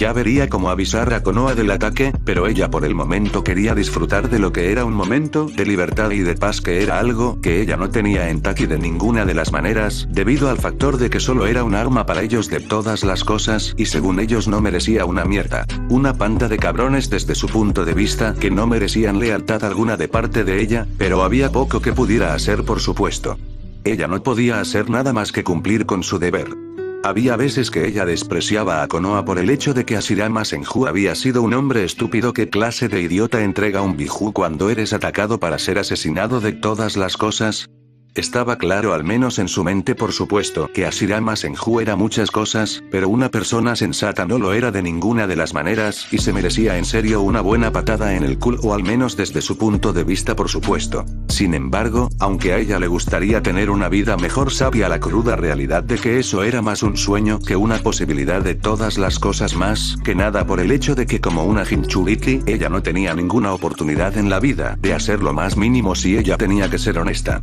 Ya vería cómo avisar a Konoha del ataque, pero ella por el momento quería disfrutar de lo que era un momento de libertad y de paz, que era algo que ella no tenía en Taki de ninguna de las maneras, debido al factor de que solo era un arma para ellos de todas las cosas, y según ellos no merecía una mierda. Una panda de cabrones desde su punto de vista que no merecían lealtad alguna de parte de ella, pero había poco que pudiera hacer, por supuesto. Ella no podía hacer nada más que cumplir con su deber. Había veces que ella despreciaba a Konoha por el hecho de que Hashirama Senju había sido un hombre estúpido. ¿Qué clase de idiota entrega un Biju cuando eres atacado para ser asesinado de todas las cosas? Estaba claro al menos en su mente por supuesto que Hashirama Senju era muchas cosas, pero una persona sensata no lo era de ninguna de las maneras y se merecía en serio una buena patada en el culo o al menos desde su punto de vista por supuesto. Sin embargo, aunque a ella le gustaría tener una vida mejor sabía la cruda realidad de que eso era más un sueño que una posibilidad de todas las cosas más que nada por el hecho de que como una Jinchuriki ella no tenía ninguna oportunidad en la vida de hacer lo más mínimo si ella tenía que ser honesta.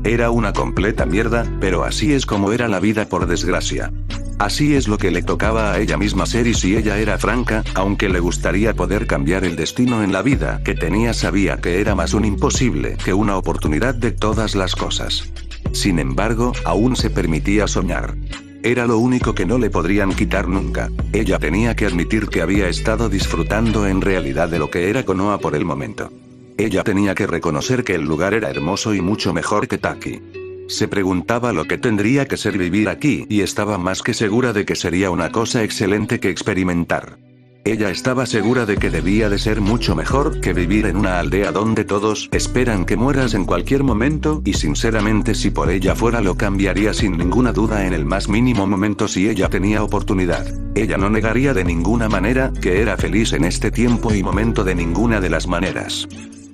Era una completa mierda, pero así es como era la vida por desgracia. Así es lo que le tocaba a ella misma ser y si ella era franca, aunque le gustaría poder cambiar el destino en la vida que tenía sabía que era más un imposible que una oportunidad de todas las cosas. Sin embargo, aún se permitía soñar. Era lo único que no le podrían quitar nunca. Ella tenía que admitir que había estado disfrutando en realidad de lo que era Konoha por el momento. Ella tenía que reconocer que el lugar era hermoso y mucho mejor que Taki. Se preguntaba lo que tendría que ser vivir aquí y estaba más que segura de que sería una cosa excelente que experimentar. Ella estaba segura de que debía de ser mucho mejor que vivir en una aldea donde todos esperan que mueras en cualquier momento y sinceramente si por ella fuera lo cambiaría sin ninguna duda en el más mínimo momento si ella tenía oportunidad. Ella no negaría de ninguna manera que era feliz en este tiempo y momento de ninguna de las maneras.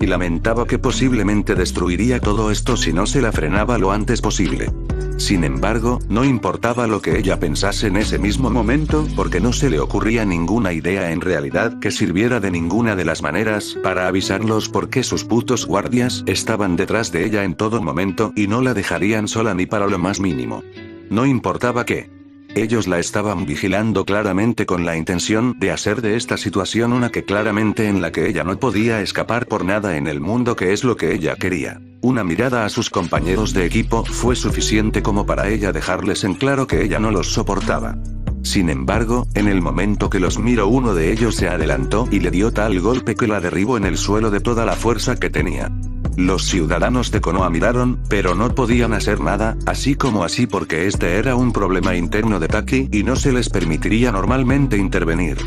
Y lamentaba que posiblemente destruiría todo esto si no se la frenaba lo antes posible. Sin embargo, no importaba lo que ella pensase en ese mismo momento, porque no se le ocurría ninguna idea en realidad que sirviera de ninguna de las maneras para avisarlos porque sus putos guardias estaban detrás de ella en todo momento y no la dejarían sola ni para lo más mínimo. No importaba qué. Ellos la estaban vigilando claramente con la intención de hacer de esta situación una que claramente en la que ella no podía escapar por nada en el mundo que es lo que ella quería. Una mirada a sus compañeros de equipo fue suficiente como para ella dejarles en claro que ella no los soportaba. Sin embargo, en el momento que los miró uno de ellos se adelantó y le dio tal golpe que la derribó en el suelo de toda la fuerza que tenía. Los ciudadanos de Konoha miraron, pero no podían hacer nada, así como así porque este era un problema interno de Taki y no se les permitiría normalmente intervenir.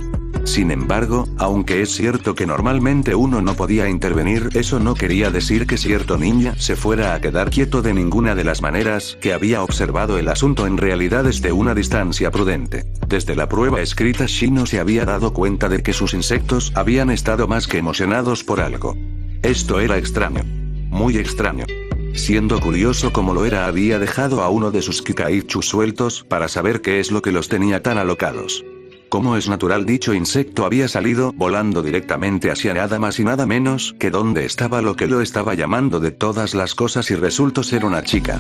Sin embargo, aunque es cierto que normalmente uno no podía intervenir, eso no quería decir que cierto ninja se fuera a quedar quieto de ninguna de las maneras que había observado el asunto en realidad desde una distancia prudente. Desde la prueba escrita Shino se había dado cuenta de que sus insectos habían estado más que emocionados por algo. Esto era extraño. Muy extraño. Siendo curioso como lo era había dejado a uno de sus Kikaichu sueltos para saber qué es lo que los tenía tan alocados. Como es natural dicho insecto había salido volando directamente hacia nada más y nada menos que donde estaba lo que lo estaba llamando de todas las cosas y resultó ser una chica.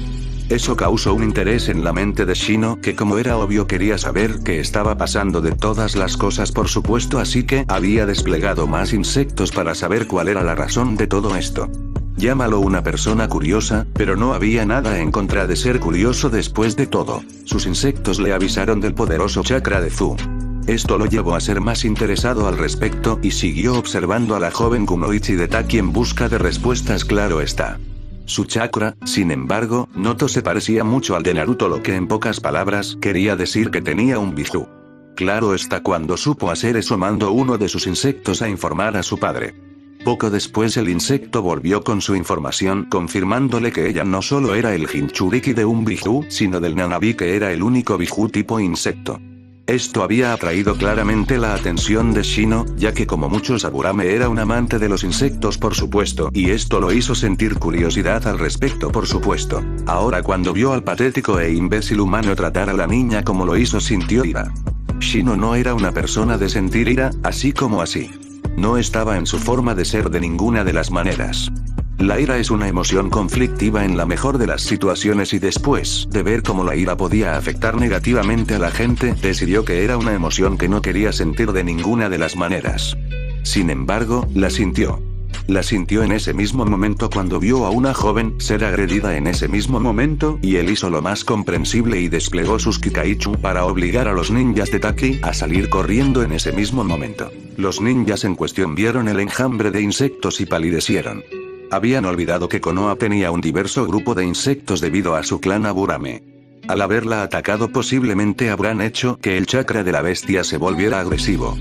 Eso causó un interés en la mente de Shino que como era obvio quería saber qué estaba pasando de todas las cosas por supuesto así que había desplegado más insectos para saber cuál era la razón de todo esto. Llámalo una persona curiosa, pero no había nada en contra de ser curioso después de todo. Sus insectos le avisaron del poderoso chakra de Zu. Esto lo llevó a ser más interesado al respecto y siguió observando a la joven Kunoichi de Taki en busca de respuestas claro está. Su chakra, sin embargo, noto se parecía mucho al de Naruto lo que en pocas palabras quería decir que tenía un biju. Claro está cuando supo hacer eso mandó uno de sus insectos a informar a su padre. Poco después el insecto volvió con su información confirmándole que ella no solo era el Jinchuriki de un biju, sino del Nanabi que era el único biju tipo insecto. Esto había atraído claramente la atención de Shino, ya que como muchos Aburame era un amante de los insectos por supuesto, y esto lo hizo sentir curiosidad al respecto por supuesto. Ahora cuando vio al patético e imbécil humano tratar a la niña como lo hizo sintió ira. Shino no era una persona de sentir ira, así como así. No estaba en su forma de ser de ninguna de las maneras. La ira es una emoción conflictiva en la mejor de las situaciones y después de ver cómo la ira podía afectar negativamente a la gente, decidió que era una emoción que no quería sentir de ninguna de las maneras. Sin embargo, la sintió. La sintió en ese mismo momento cuando vio a una joven ser agredida en ese mismo momento y él hizo lo más comprensible y desplegó sus Kikaichu para obligar a los ninjas de Taki a salir corriendo en ese mismo momento. Los ninjas en cuestión vieron el enjambre de insectos y palidecieron. Habían olvidado que Konoha tenía un diverso grupo de insectos debido a su clan Aburame. Al haberla atacado posiblemente habrán hecho que el chakra de la bestia se volviera agresivo.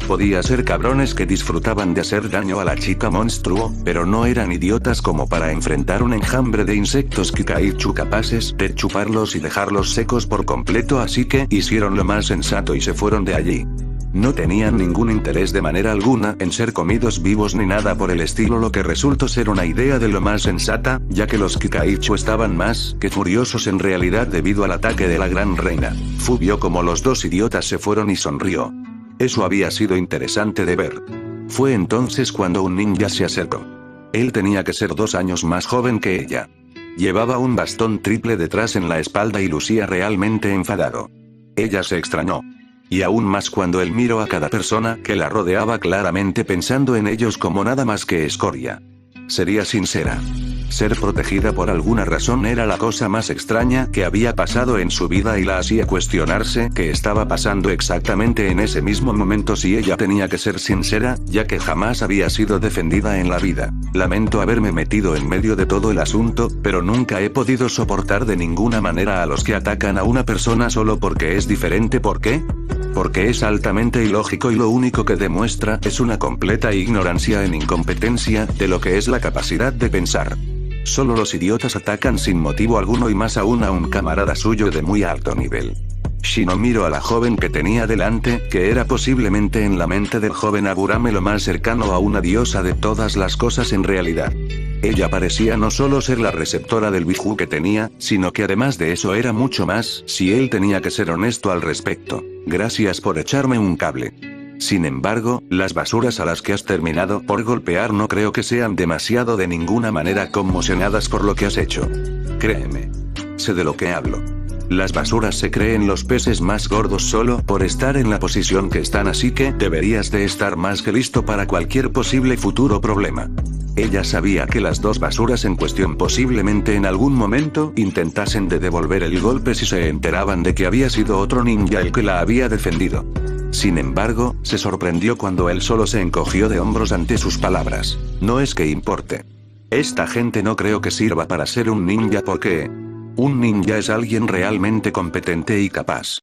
Podía ser cabrones que disfrutaban de hacer daño a la chica monstruo, pero no eran idiotas como para enfrentar un enjambre de insectos Kikaichu capaces de chuparlos y dejarlos secos por completo, así que hicieron lo más sensato y se fueron de allí. No tenían ningún interés de manera alguna en ser comidos vivos ni nada por el estilo, lo que resultó ser una idea de lo más sensata, ya que los Kikaichu estaban más que furiosos en realidad debido al ataque de la gran reina. Fu vio como los dos idiotas se fueron y sonrió. Eso había sido interesante de ver. Fue entonces cuando un ninja se acercó. Él tenía que ser 2 años más joven que ella. Llevaba un bastón triple detrás en la espalda y lucía realmente enfadado. Ella se extrañó. Y aún más cuando él miró a cada persona que la rodeaba, claramente pensando en ellos como nada más que escoria. Sería sincera. Ser protegida por alguna razón era la cosa más extraña que había pasado en su vida y la hacía cuestionarse qué estaba pasando exactamente en ese mismo momento si ella tenía que ser sincera, ya que jamás había sido defendida en la vida. Lamento haberme metido en medio de todo el asunto, pero nunca he podido soportar de ninguna manera a los que atacan a una persona solo porque es diferente. ¿Por qué? Porque es altamente ilógico y lo único que demuestra es una completa ignorancia e incompetencia de lo que es la capacidad de pensar. Solo los idiotas atacan sin motivo alguno y más aún a un camarada suyo de muy alto nivel. Shino miró a la joven que tenía delante, que era posiblemente en la mente del joven Agurame lo más cercano a una diosa de todas las cosas en realidad. Ella parecía no solo ser la receptora del biju que tenía, sino que además de eso era mucho más, si él tenía que ser honesto al respecto. Gracias por echarme un cable. Sin embargo, las basuras a las que has terminado por golpear no creo que sean demasiado de ninguna manera conmocionadas por lo que has hecho. Créeme. Sé de lo que hablo. Las basuras se creen los peces más gordos solo por estar en la posición que están, así que deberías de estar más que listo para cualquier posible futuro problema. Ella sabía que las dos basuras en cuestión posiblemente en algún momento intentasen de devolver el golpe si se enteraban de que había sido otro ninja el que la había defendido. Sin embargo, se sorprendió cuando él solo se encogió de hombros ante sus palabras. No es que importe. Esta gente no creo que sirva para ser un ninja porque... un ninja es alguien realmente competente y capaz.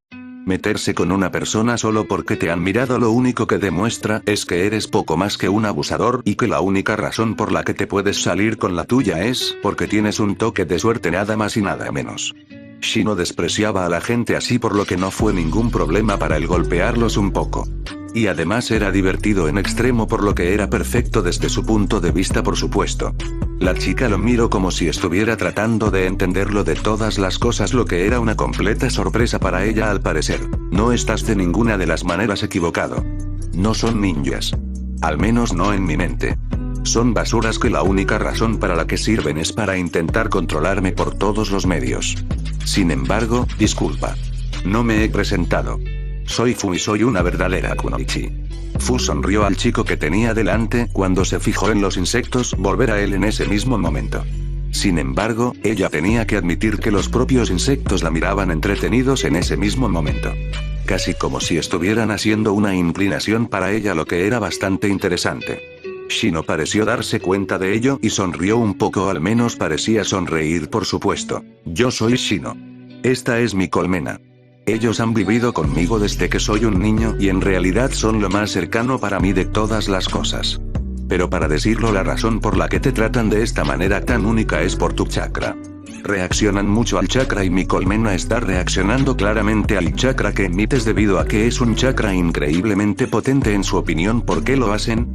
Meterse con una persona solo porque te han mirado lo único que demuestra es que eres poco más que un abusador y que la única razón por la que te puedes salir con la tuya es porque tienes un toque de suerte, nada más y nada menos. Shino despreciaba a la gente así, por lo que no fue ningún problema para él golpearlos un poco. Y además era divertido en extremo, por lo que era perfecto desde su punto de vista, por supuesto. La chica lo miró como si estuviera tratando de entenderlo de todas las cosas, lo que era una completa sorpresa para ella al parecer. No estás de ninguna de las maneras equivocado. No son ninjas. Al menos no en mi mente. Son basuras que la única razón para la que sirven es para intentar controlarme por todos los medios. Sin embargo, disculpa. No me he presentado. Soy Fu y soy una verdadera kunoichi. Fu sonrió al chico que tenía delante cuando se fijó en los insectos volver a él en ese mismo momento. Sin embargo, ella tenía que admitir que los propios insectos la miraban entretenidos en ese mismo momento. Casi como si estuvieran haciendo una inclinación para ella, lo que era bastante interesante. Shino pareció darse cuenta de ello y sonrió un poco, al menos parecía sonreír, por supuesto. Yo soy Shino. Esta es mi colmena. Ellos han vivido conmigo desde que soy un niño y en realidad son lo más cercano para mí de todas las cosas. Pero para decirlo, la razón por la que te tratan de esta manera tan única es por tu chakra. Reaccionan mucho al chakra y mi colmena está reaccionando claramente al chakra que emites debido a que es un chakra increíblemente potente. En su opinión, ¿por qué lo hacen?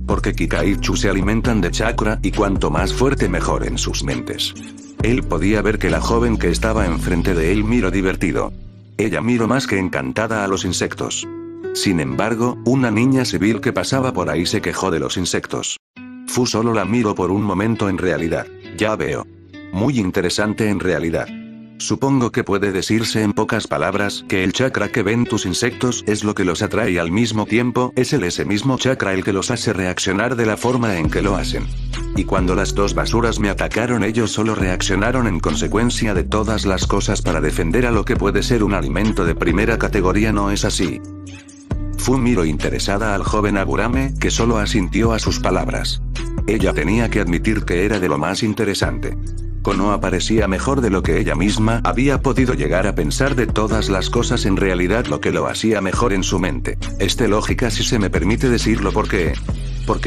Porque Kikaichu se alimentan de chakra y cuanto más fuerte mejor en sus mentes. Él podía ver que la joven que estaba enfrente de él miró divertido. Ella miró más que encantada a los insectos. Sin embargo, una niña civil que pasaba por ahí se quejó de los insectos. Fu solo la miró por un momento. En realidad, ya veo. Muy interesante en realidad. Supongo que puede decirse en pocas palabras que el chakra que ven tus insectos es lo que los atrae y al mismo tiempo es ese mismo chakra el que los hace reaccionar de la forma en que lo hacen. Y cuando las dos basuras me atacaron, ellos solo reaccionaron en consecuencia de todas las cosas para defender a lo que puede ser un alimento de primera categoría, ¿no es así? Fu miró interesada al joven Agurame, que solo asintió a sus palabras. Ella tenía que admitir que era de lo más interesante. Konoha parecía mejor de lo que ella misma había podido llegar a pensar de todas las cosas, en realidad lo que lo hacía mejor en su mente. Lógica, si se me permite decirlo, porque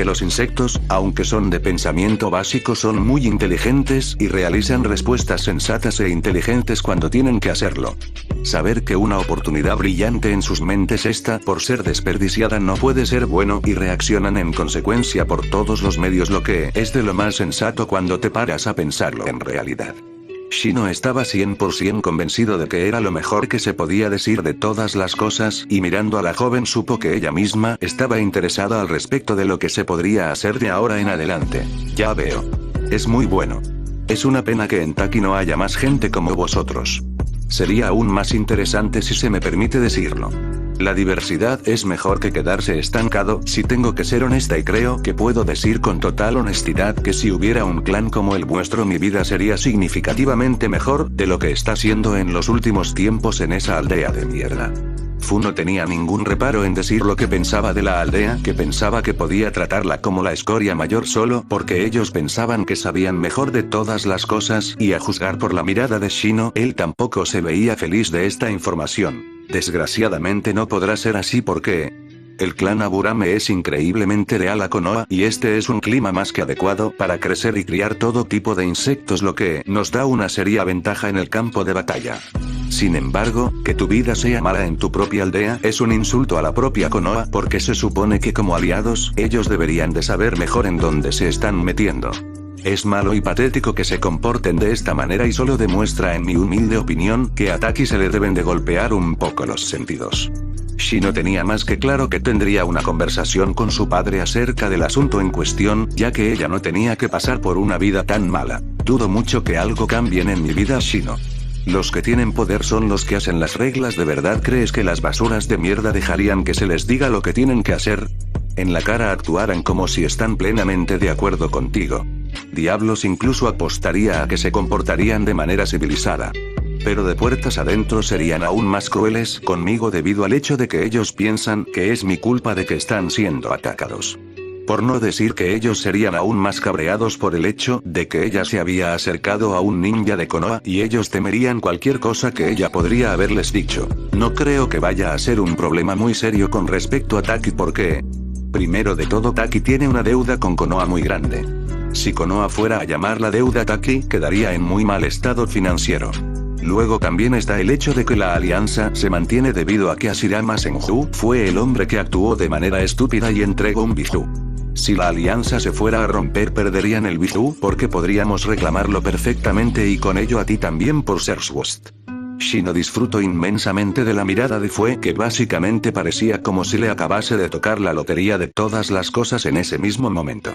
los insectos, aunque son de pensamiento básico, son muy inteligentes y realizan respuestas sensatas e inteligentes cuando tienen que hacerlo. Saber que una oportunidad brillante en sus mentes está por ser desperdiciada no puede ser bueno y reaccionan en consecuencia por todos los medios, lo que es de lo más sensato cuando te paras a pensarlo en realidad. Shino estaba 100% convencido de que era lo mejor que se podía decir de todas las cosas, y mirando a la joven supo que ella misma estaba interesada al respecto de lo que se podría hacer de ahora en adelante. Ya veo. Es muy bueno. Es una pena que en Taki no haya más gente como vosotros. Sería aún más interesante si se me permite decirlo. La diversidad es mejor que quedarse estancado, si tengo que ser honesta, y creo que puedo decir con total honestidad que si hubiera un clan como el vuestro, mi vida sería significativamente mejor de lo que está siendo en los últimos tiempos en esa aldea de mierda. Fu no tenía ningún reparo en decir lo que pensaba de la aldea, que pensaba que podía tratarla como la escoria mayor solo porque ellos pensaban que sabían mejor de todas las cosas, y a juzgar por la mirada de Shino, él tampoco se veía feliz de esta información. Desgraciadamente no podrá ser así porque el clan Aburame es increíblemente leal a Konoha, y este es un clima más que adecuado para crecer y criar todo tipo de insectos, lo que nos da una seria ventaja en el campo de batalla. Sin embargo, que tu vida sea mala en tu propia aldea es un insulto a la propia Konoha, porque se supone que como aliados, ellos deberían de saber mejor en dónde se están metiendo. Es malo y patético que se comporten de esta manera, y solo demuestra, en mi humilde opinión, que a Taki se le deben de golpear un poco los sentidos. Shino tenía más que claro que tendría una conversación con su padre acerca del asunto en cuestión, ya que ella no tenía que pasar por una vida tan mala. Dudo mucho que algo cambien en mi vida, Shino. Los que tienen poder son los que hacen las reglas. ¿De verdad crees que las basuras de mierda dejarían que se les diga lo que tienen que hacer? En la cara actuaran como si están plenamente de acuerdo contigo. Diablos, incluso apostaría a que se comportarían de manera civilizada. Pero de puertas adentro serían aún más crueles conmigo debido al hecho de que ellos piensan que es mi culpa de que están siendo atacados. Por no decir que ellos serían aún más cabreados por el hecho de que ella se había acercado a un ninja de Konoha, y ellos temerían cualquier cosa que ella podría haberles dicho. No creo que vaya a ser un problema muy serio con respecto a Taki, porque primero de todo, Taki tiene una deuda con Konoha muy grande. Si Konoha fuera a llamar la deuda Taki, quedaría en muy mal estado financiero. Luego también está el hecho de que la alianza se mantiene debido a que Hashirama Senju fue el hombre que actuó de manera estúpida y entregó un bijou. Si la alianza se fuera a romper, perderían el bijou porque podríamos reclamarlo perfectamente, y con ello a ti también por ser Swast. Shino disfrutó inmensamente de la mirada de Fue, que básicamente parecía como si le acabase de tocar la lotería de todas las cosas en ese mismo momento.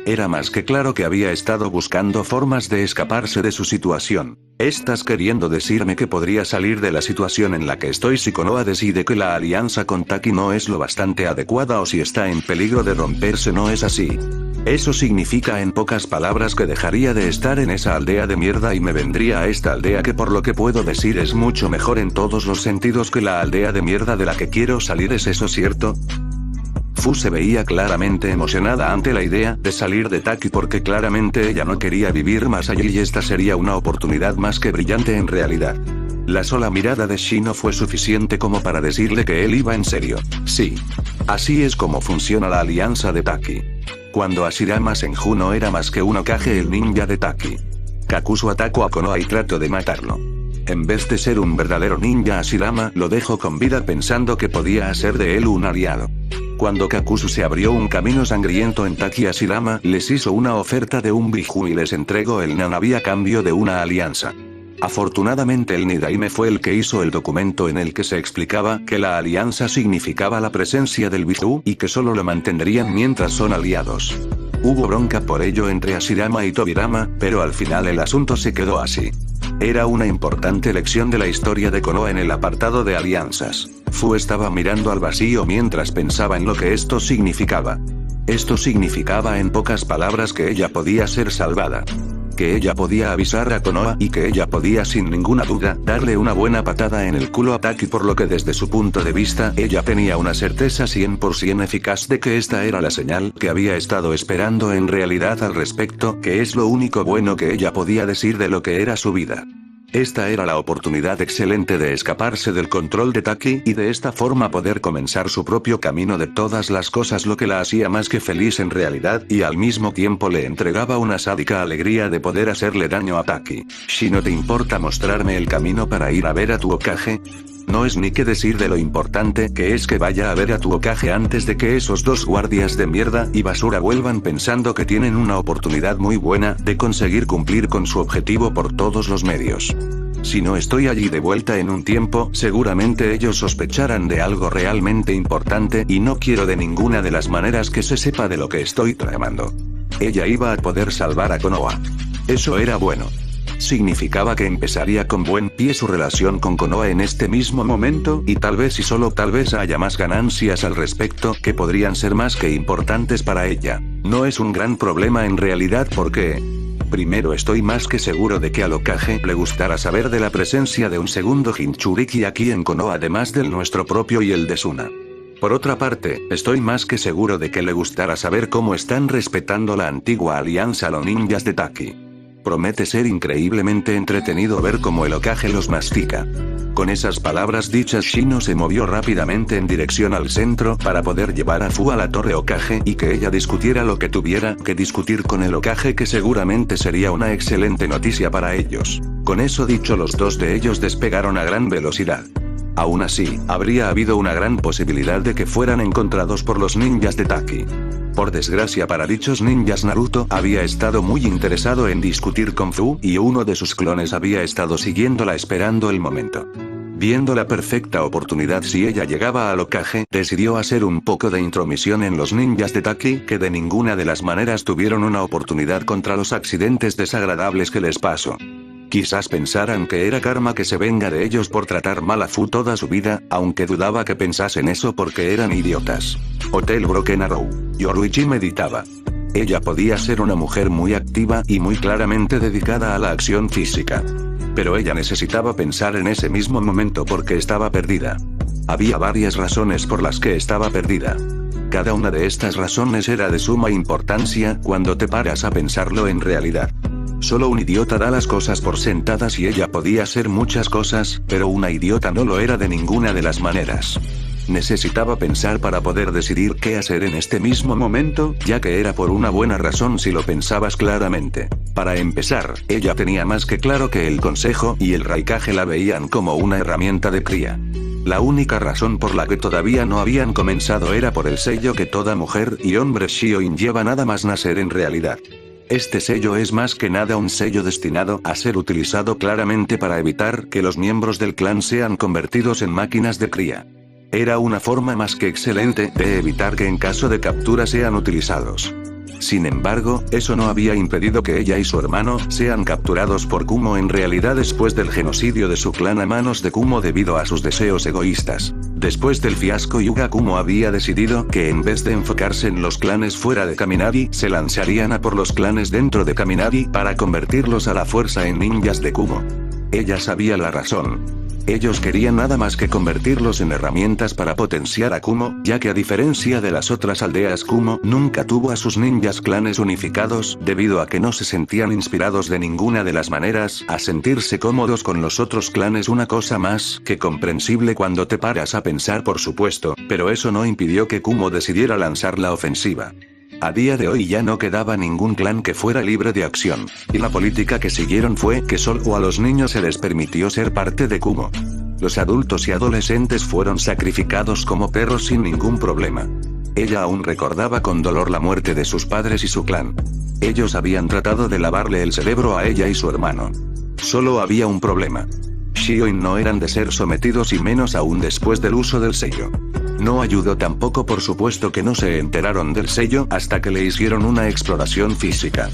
Era más que claro que había estado buscando formas de escaparse de su situación. ¿Estás queriendo decirme que podría salir de la situación en la que estoy si Konoha decide que la alianza con Taki no es lo bastante adecuada, o si está en peligro de romperse? No es así. Eso significa, en pocas palabras, que dejaría de estar en esa aldea de mierda y me vendría a esta aldea, que por lo que puedo decir es mucho mejor en todos los sentidos que la aldea de mierda de la que quiero salir. ¿Es eso cierto? Fu se veía claramente emocionada ante la idea de salir de Taki, porque claramente ella no quería vivir más allí, y esta sería una oportunidad más que brillante en realidad. La sola mirada de Shino fue suficiente como para decirle que él iba en serio. Sí. Así es como funciona la alianza de Taki. Cuando Hashirama Senju no era más que un Hokage, el ninja de Taki. Kakuzu atacó a Konoha y trató de matarlo. En vez de ser un verdadero ninja, Hashirama lo dejó con vida pensando que podía hacer de él un aliado. Cuando Kakuzu se abrió un camino sangriento en Taki, Hashirama les hizo una oferta de un bijou y les entregó el Nanabi a cambio de una alianza. Afortunadamente el Nidaime fue el que hizo el documento en el que se explicaba que la alianza significaba la presencia del bijou y que solo lo mantendrían mientras son aliados. Hubo bronca por ello entre Hashirama y Tobirama, pero al final el asunto se quedó así. Era una importante lección de la historia de Konoha en el apartado de alianzas. Fu estaba mirando al vacío mientras pensaba en lo que esto significaba. Esto significaba, en pocas palabras, que ella podía ser salvada. que ella podía avisar a Konoha y que ella podía sin ninguna duda darle una buena patada en el culo a Taki, por lo que desde su punto de vista ella tenía una certeza 100% eficaz de que esta era la señal que había estado esperando en realidad al respecto, que es lo único bueno que ella podía decir de lo que era su vida. Esta era la oportunidad excelente de escaparse del control de Taki y de esta forma poder comenzar su propio camino de todas las cosas, lo que la hacía más que feliz en realidad y al mismo tiempo le entregaba una sádica alegría de poder hacerle daño a Taki. Si no te importa mostrarme el camino para ir a ver a tu Hokage. No es ni qué decir de lo importante que es que vaya a ver a tu Hokage antes de que esos dos guardias de mierda y basura vuelvan pensando que tienen una oportunidad muy buena de conseguir cumplir con su objetivo por todos los medios. Si no estoy allí de vuelta en un tiempo, seguramente ellos sospecharán de algo realmente importante y no quiero de ninguna de las maneras que se sepa de lo que estoy tramando. Ella iba a poder salvar a Konoha. Eso era bueno. Significaba que empezaría con buen pie su relación con Konoha en este mismo momento, y tal vez y solo tal vez haya más ganancias al respecto que podrían ser más que importantes para ella. No es un gran problema en realidad porque... Primero, estoy más que seguro de que al Hokage le gustará saber de la presencia de un segundo Jinchuriki aquí en Konoha además del nuestro propio y el de Suna. Por otra parte, estoy más que seguro de que le gustará saber cómo están respetando la antigua alianza los ninjas de Taki. Promete ser increíblemente entretenido ver cómo el Hokage los mastica. Con esas palabras dichas, Shino se movió rápidamente en dirección al centro para poder llevar a Fu a la torre Hokage y que ella discutiera lo que tuviera que discutir con el Hokage, que seguramente sería una excelente noticia para ellos. Con eso dicho, los dos de ellos despegaron a gran velocidad. Aún así, habría habido una gran posibilidad de que fueran encontrados por los ninjas de Taki. Por desgracia para dichos ninjas, Naruto había estado muy interesado en discutir con Fu y uno de sus clones había estado siguiéndola esperando el momento. Viendo la perfecta oportunidad si ella llegaba al Hokage, decidió hacer un poco de intromisión en los ninjas de Taki, que de ninguna de las maneras tuvieron una oportunidad contra los accidentes desagradables que les pasó. Quizás pensaran que era karma que se venga de ellos por tratar mal a Fu toda su vida, aunque dudaba que pensasen eso porque eran idiotas. Hotel Broken Arrow. Yoruichi meditaba. Ella podía ser una mujer muy activa y muy claramente dedicada a la acción física. Pero ella necesitaba pensar en ese mismo momento porque estaba perdida. Había varias razones por las que estaba perdida. Cada una de estas razones era de suma importancia cuando te paras a pensarlo en realidad. Solo un idiota da las cosas por sentadas y ella podía ser muchas cosas, pero una idiota no lo era de ninguna de las maneras. Necesitaba pensar para poder decidir qué hacer en este mismo momento, ya que era por una buena razón si lo pensabas claramente. Para empezar, ella tenía más que claro que el consejo y el Raikage la veían como una herramienta de cría. La única razón por la que todavía no habían comenzado era por el sello que toda mujer y hombre Shioin lleva nada más nacer en realidad. Este sello es más que nada un sello destinado a ser utilizado claramente para evitar que los miembros del clan sean convertidos en máquinas de cría. Era una forma más que excelente de evitar que en caso de captura sean utilizados. Sin embargo, eso no había impedido que ella y su hermano sean capturados por Kumo en realidad después del genocidio de su clan a manos de Kumo debido a sus deseos egoístas. Después del fiasco Hyuga, Kumo había decidido que en vez de enfocarse en los clanes fuera de Kaminari, se lanzarían a por los clanes dentro de Kaminari para convertirlos a la fuerza en ninjas de Kumo. Ella sabía la razón. Ellos querían nada más que convertirlos en herramientas para potenciar a Kumo, ya que a diferencia de las otras aldeas, Kumo nunca tuvo a sus ninjas clanes unificados, debido a que no se sentían inspirados de ninguna de las maneras a sentirse cómodos con los otros clanes. Una cosa más que comprensible cuando te paras a pensar, por supuesto, pero eso no impidió que Kumo decidiera lanzar la ofensiva. A día de hoy ya no quedaba ningún clan que fuera libre de acción, y la política que siguieron fue que solo a los niños se les permitió ser parte de Kumo. Los adultos y adolescentes fueron sacrificados como perros sin ningún problema. Ella aún recordaba con dolor la muerte de sus padres y su clan. Ellos habían tratado de lavarle el cerebro a ella y su hermano. Solo había un problema. Shioin no eran de ser sometidos y menos aún después del uso del sello. No ayudó tampoco, por supuesto, que no se enteraron del sello hasta que le hicieron una exploración física.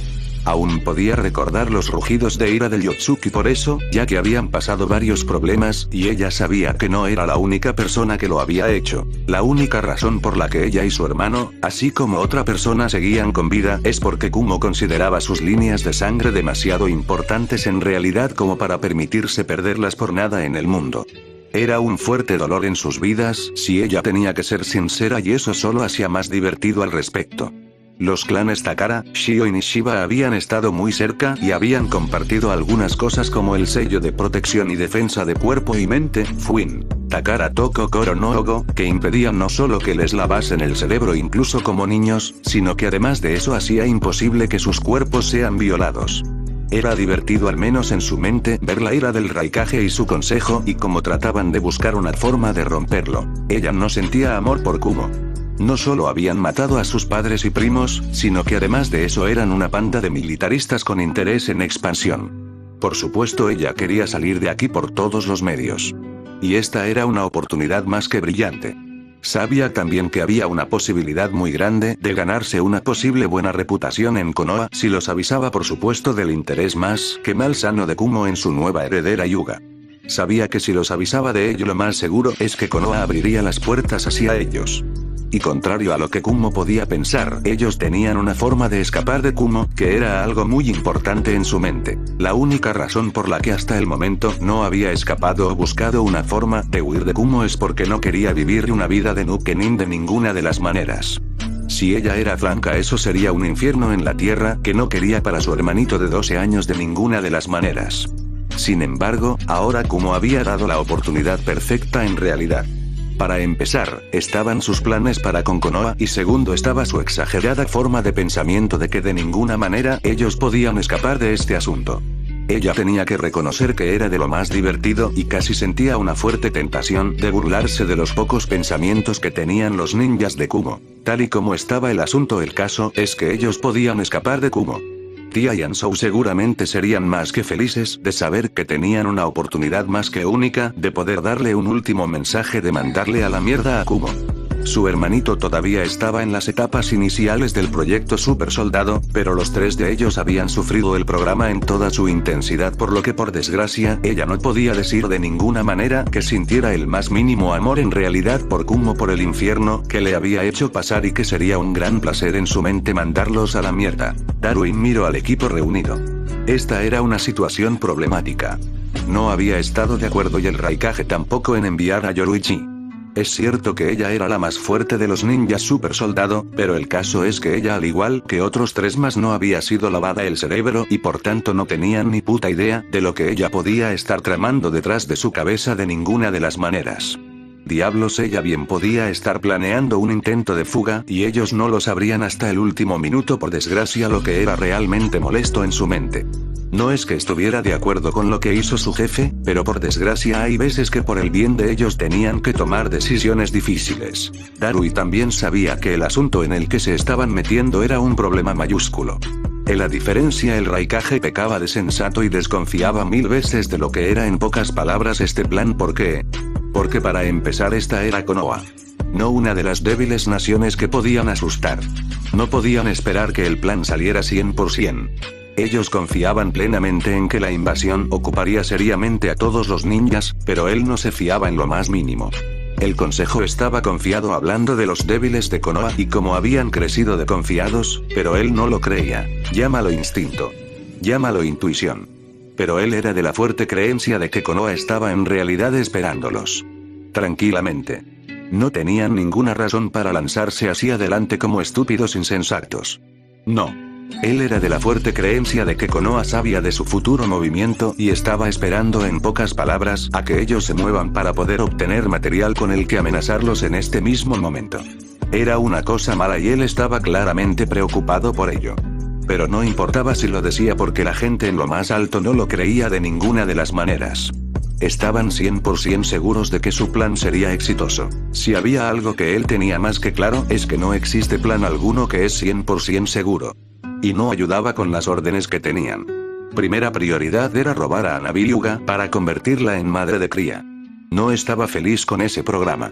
Aún podía recordar los rugidos de ira del Yotsuki por eso, ya que habían pasado varios problemas, y ella sabía que no era la única persona que lo había hecho. La única razón por la que ella y su hermano, así como otra persona seguían con vida, es porque Kumo consideraba sus líneas de sangre demasiado importantes en realidad como para permitirse perderlas por nada en el mundo. Era un fuerte dolor en sus vidas, si ella tenía que ser sincera, y eso solo hacía más divertido al respecto. Los clanes Takara, Shio y Nishiba habían estado muy cerca y habían compartido algunas cosas como el sello de protección y defensa de cuerpo y mente, Fuin, Takara Toko Koro no Ogo, que impedían no solo que les lavasen el cerebro incluso como niños, sino que además de eso hacía imposible que sus cuerpos sean violados. Era divertido, al menos en su mente, ver la ira del Raikage y su consejo y cómo trataban de buscar una forma de romperlo. Ella no sentía amor por Kumo. No solo habían matado a sus padres y primos, sino que además de eso eran una banda de militaristas con interés en expansión. Por supuesto, ella quería salir de aquí por todos los medios. Y esta era una oportunidad más que brillante. Sabía también que había una posibilidad muy grande de ganarse una posible buena reputación en Konoha si los avisaba, por supuesto, del interés más que malsano de Kumo en su nueva heredera Hyuga. Sabía que si los avisaba de ello, lo más seguro es que Konoha abriría las puertas hacia ellos. Y contrario a lo que Kumo podía pensar, ellos tenían una forma de escapar de Kumo, que era algo muy importante en su mente. La única razón por la que hasta el momento no había escapado o buscado una forma de huir de Kumo es porque no quería vivir una vida de Nukenin de ninguna de las maneras. Si ella era franca, eso sería un infierno en la tierra que no quería para su hermanito de 12 años de ninguna de las maneras. Sin embargo, ahora Kumo había dado la oportunidad perfecta en realidad. Para empezar, estaban sus planes para con Konoha, y segundo estaba su exagerada forma de pensamiento de que de ninguna manera ellos podían escapar de este asunto. Ella tenía que reconocer que era de lo más divertido y casi sentía una fuerte tentación de burlarse de los pocos pensamientos que tenían los ninjas de Kumo. Tal y como estaba el asunto, el caso es que ellos podían escapar de Kumo. Tia y Ansou seguramente serían más que felices de saber que tenían una oportunidad más que única de poder darle un último mensaje de mandarle a la mierda a Kumo. Su hermanito todavía estaba en las etapas iniciales del proyecto Super Soldado, pero los tres de ellos habían sufrido el programa en toda su intensidad, por lo que por desgracia ella no podía decir de ninguna manera que sintiera el más mínimo amor en realidad por Kumo, por el infierno que le había hecho pasar, y que sería un gran placer en su mente mandarlos a la mierda. Darwin miró al equipo reunido. Esta era una situación problemática. No había estado de acuerdo, y el Raikage tampoco, en enviar a Yoruichi. Es cierto que ella era la más fuerte de los ninjas super soldado, pero el caso es que ella, al igual que otros tres más, no había sido lavada el cerebro y por tanto no tenían ni puta idea de lo que ella podía estar tramando detrás de su cabeza de ninguna de las maneras. Diablos, ella bien podía estar planeando un intento de fuga, y ellos no lo sabrían hasta el último minuto, por desgracia, lo que era realmente molesto en su mente. No es que estuviera de acuerdo con lo que hizo su jefe, pero por desgracia hay veces que por el bien de ellos tenían que tomar decisiones difíciles. Darui también sabía que el asunto en el que se estaban metiendo era un problema mayúsculo. En la diferencia, el Raikage pecaba de sensato y desconfiaba 1000 veces de lo que era, en pocas palabras, este plan. ¿Por qué? Porque para empezar, esta era Konoha. No una de las débiles naciones que podían asustar. No podían esperar que el plan saliera 100%. Ellos confiaban plenamente en que la invasión ocuparía seriamente a todos los ninjas, pero él no se fiaba en lo más mínimo. El consejo estaba confiado hablando de los débiles de Konoha y cómo habían crecido de confiados, pero él no lo creía. Llámalo instinto. Llámalo intuición. Pero él era de la fuerte creencia de que Konoha estaba en realidad esperándolos. Tranquilamente. No tenían ninguna razón para lanzarse hacia adelante como estúpidos insensatos. No. Él era de la fuerte creencia de que Konoha sabía de su futuro movimiento y estaba esperando, en pocas palabras, a que ellos se muevan para poder obtener material con el que amenazarlos en este mismo momento. Era una cosa mala y él estaba claramente preocupado por ello. Pero no importaba si lo decía, porque la gente en lo más alto no lo creía de ninguna de las maneras. Estaban 100% seguros de que su plan sería exitoso. Si había algo que él tenía más que claro, es que no existe plan alguno que es 100% seguro. Y no ayudaba con las órdenes que tenían. Primera prioridad era robar a Hanabi Hyuga para convertirla en madre de cría. No estaba feliz con ese programa.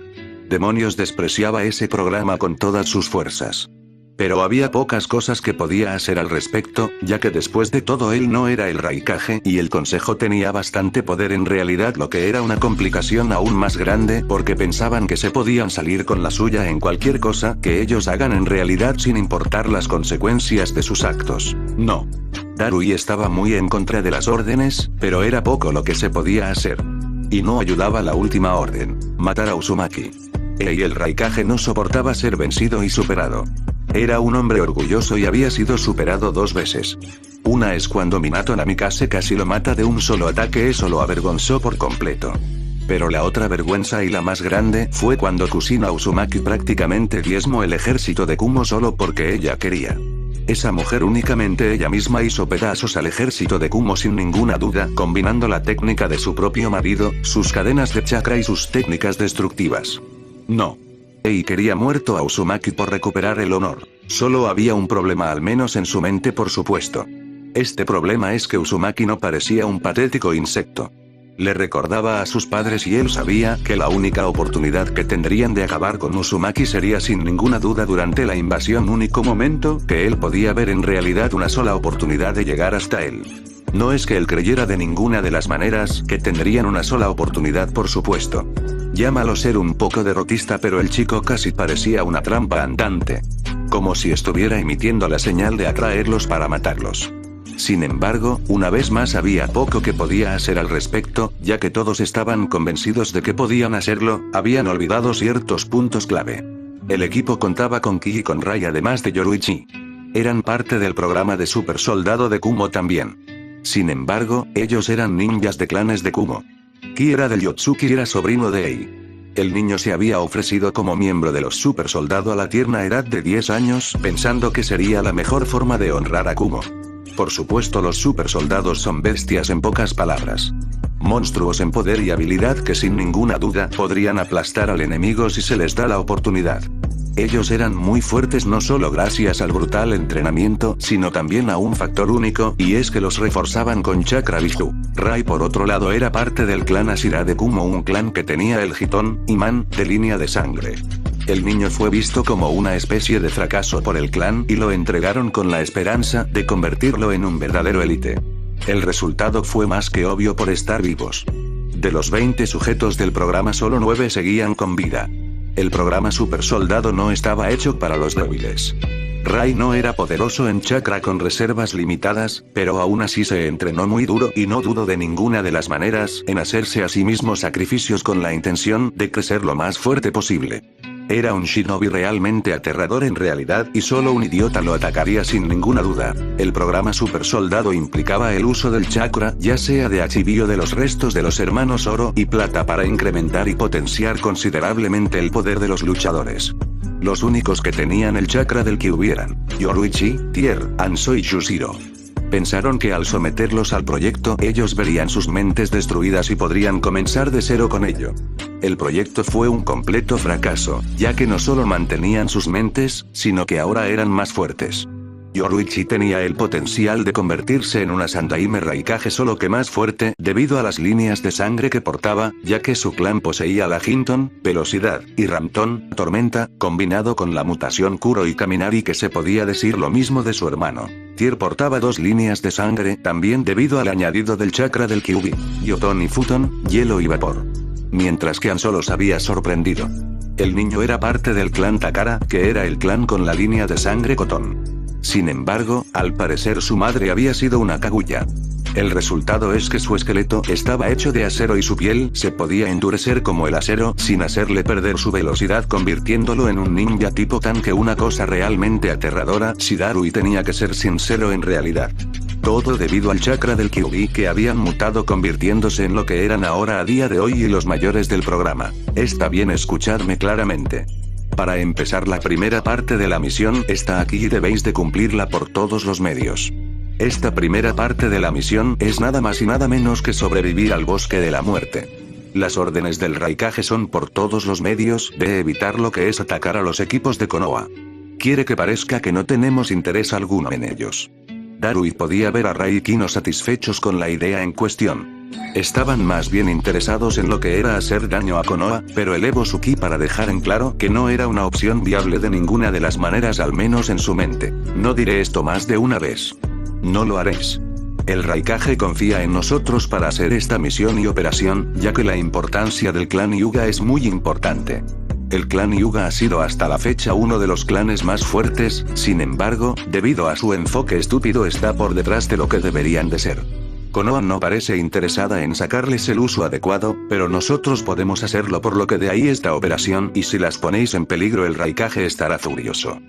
Demonios, despreciaba ese programa con todas sus fuerzas. Pero había pocas cosas que podía hacer al respecto, ya que después de todo él no era el Raikage y el consejo tenía bastante poder, en realidad lo que era una complicación aún más grande porque pensaban que se podían salir con la suya en cualquier cosa que ellos hagan, en realidad sin importar las consecuencias de sus actos. No. Darui estaba muy en contra de las órdenes, pero era poco lo que se podía hacer. Y no ayudaba la última orden, matar a Uzumaki. Y el Raikage no soportaba ser vencido y superado. Era un hombre orgulloso y había sido superado 2 veces. Una es cuando Minato Namikaze casi lo mata de un solo ataque, eso lo avergonzó por completo. Pero la otra vergüenza, y la más grande, fue cuando Kusina Uzumaki prácticamente diezmó el ejército de Kumo solo porque ella quería. Esa mujer, únicamente ella misma, hizo pedazos al ejército de Kumo sin ninguna duda, combinando la técnica de su propio marido, sus cadenas de chakra y sus técnicas destructivas. No. Ei quería muerto a Uzumaki por recuperar el honor. Solo había un problema, al menos en su mente, por supuesto. Este problema es que Uzumaki no parecía un patético insecto. Le recordaba a sus padres y él sabía que la única oportunidad que tendrían de acabar con Uzumaki sería sin ninguna duda durante la invasión, único momento que él podía ver, en realidad una sola oportunidad de llegar hasta él. No es que él creyera de ninguna de las maneras que tendrían una sola oportunidad, por supuesto. Llámalo ser un poco derrotista, pero el chico casi parecía una trampa andante. Como si estuviera emitiendo la señal de atraerlos para matarlos. Sin embargo, una vez más había poco que podía hacer al respecto, ya que todos estaban convencidos de que podían hacerlo, habían olvidado ciertos puntos clave. El equipo contaba con Ki y con Rai, además de Yoruichi. Eran parte del programa de super soldado de Kumo también. Sin embargo, ellos eran ninjas de clanes de Kumo. Ki era del Yotsuki y era sobrino de Ei. El niño se había ofrecido como miembro de los super soldado a la tierna edad de 10 años, pensando que sería la mejor forma de honrar a Kumo. Por supuesto, los super soldados son bestias, en pocas palabras. Monstruos en poder y habilidad que sin ninguna duda podrían aplastar al enemigo si se les da la oportunidad. Ellos eran muy fuertes no solo gracias al brutal entrenamiento, sino también a un factor único, y es que los reforzaban con chakra Vishnu. Rai, por otro lado, era parte del clan Ashira de Kumo, un clan que tenía el Hiton, imán, de línea de sangre. El niño fue visto como una especie de fracaso por el clan y lo entregaron con la esperanza de convertirlo en un verdadero élite. El resultado fue más que obvio por estar vivos. De los 20 sujetos del programa, solo 9 seguían con vida. El programa super soldado no estaba hecho para los débiles. Rai no era poderoso en chakra, con reservas limitadas, pero aún así se entrenó muy duro y no dudó de ninguna de las maneras en hacerse a sí mismo sacrificios con la intención de crecer lo más fuerte posible. Era un shinobi realmente aterrador en realidad, y solo un idiota lo atacaría sin ninguna duda. El programa super soldado implicaba el uso del chakra, ya sea de Achibi o de los restos de los hermanos Oro y Plata, para incrementar y potenciar considerablemente el poder de los luchadores. Los únicos que tenían el chakra del que hubieran Yoruichi, Tier, Anso y Shushiro. Pensaron que al someterlos al proyecto ellos verían sus mentes destruidas y podrían comenzar de cero con ello. El proyecto fue un completo fracaso, ya que no solo mantenían sus mentes, sino que ahora eran más fuertes. Yoruichi tenía el potencial de convertirse en una Sandaime Raikage, solo que más fuerte, debido a las líneas de sangre que portaba, ya que su clan poseía la Hinton, velocidad, y Ramton, tormenta, combinado con la mutación Kuro y Kaminari, que se podía decir lo mismo de su hermano. Tier portaba 2 líneas de sangre, también debido al añadido del chakra del Kyuubi, Yoton y Futon, hielo y vapor. Mientras que Anso los había sorprendido. El niño era parte del clan Takara, que era el clan con la línea de sangre Koton. Sin embargo, al parecer su madre había sido una Kaguya. El resultado es que su esqueleto estaba hecho de acero y su piel se podía endurecer como el acero sin hacerle perder su velocidad, convirtiéndolo en un ninja tipo tanque, una cosa realmente aterradora si Darui tenía que ser sincero en realidad. Todo debido al chakra del Kyuubi que habían mutado, convirtiéndose en lo que eran ahora a día de hoy y los mayores del programa. Está bien, escuchadme claramente. Para empezar la primera parte de la misión está aquí y debéis de cumplirla por todos los medios. Esta primera parte de la misión es nada más y nada menos que sobrevivir al bosque de la muerte. Las órdenes del Raikage son por todos los medios de evitar lo que es atacar a los equipos de Konoha. Quiere que parezca que no tenemos interés alguno en ellos. Darui podía ver a Rai y Kino satisfechos con la idea en cuestión. Estaban más bien interesados en lo que era hacer daño a Konoha, pero elevó su ki para dejar en claro que no era una opción viable de ninguna de las maneras, al menos en su mente. No diré esto más de una vez. No lo haréis. El Raikage confía en nosotros para hacer esta misión y operación, ya que la importancia del clan Hyuga es muy importante. El clan Hyuga ha sido hasta la fecha uno de los clanes más fuertes, sin embargo, debido a su enfoque estúpido está por detrás de lo que deberían de ser. Konoha no parece interesada en sacarles el uso adecuado, pero nosotros podemos hacerlo, por lo que de ahí esta operación, y si las ponéis en peligro el Raikage estará furioso.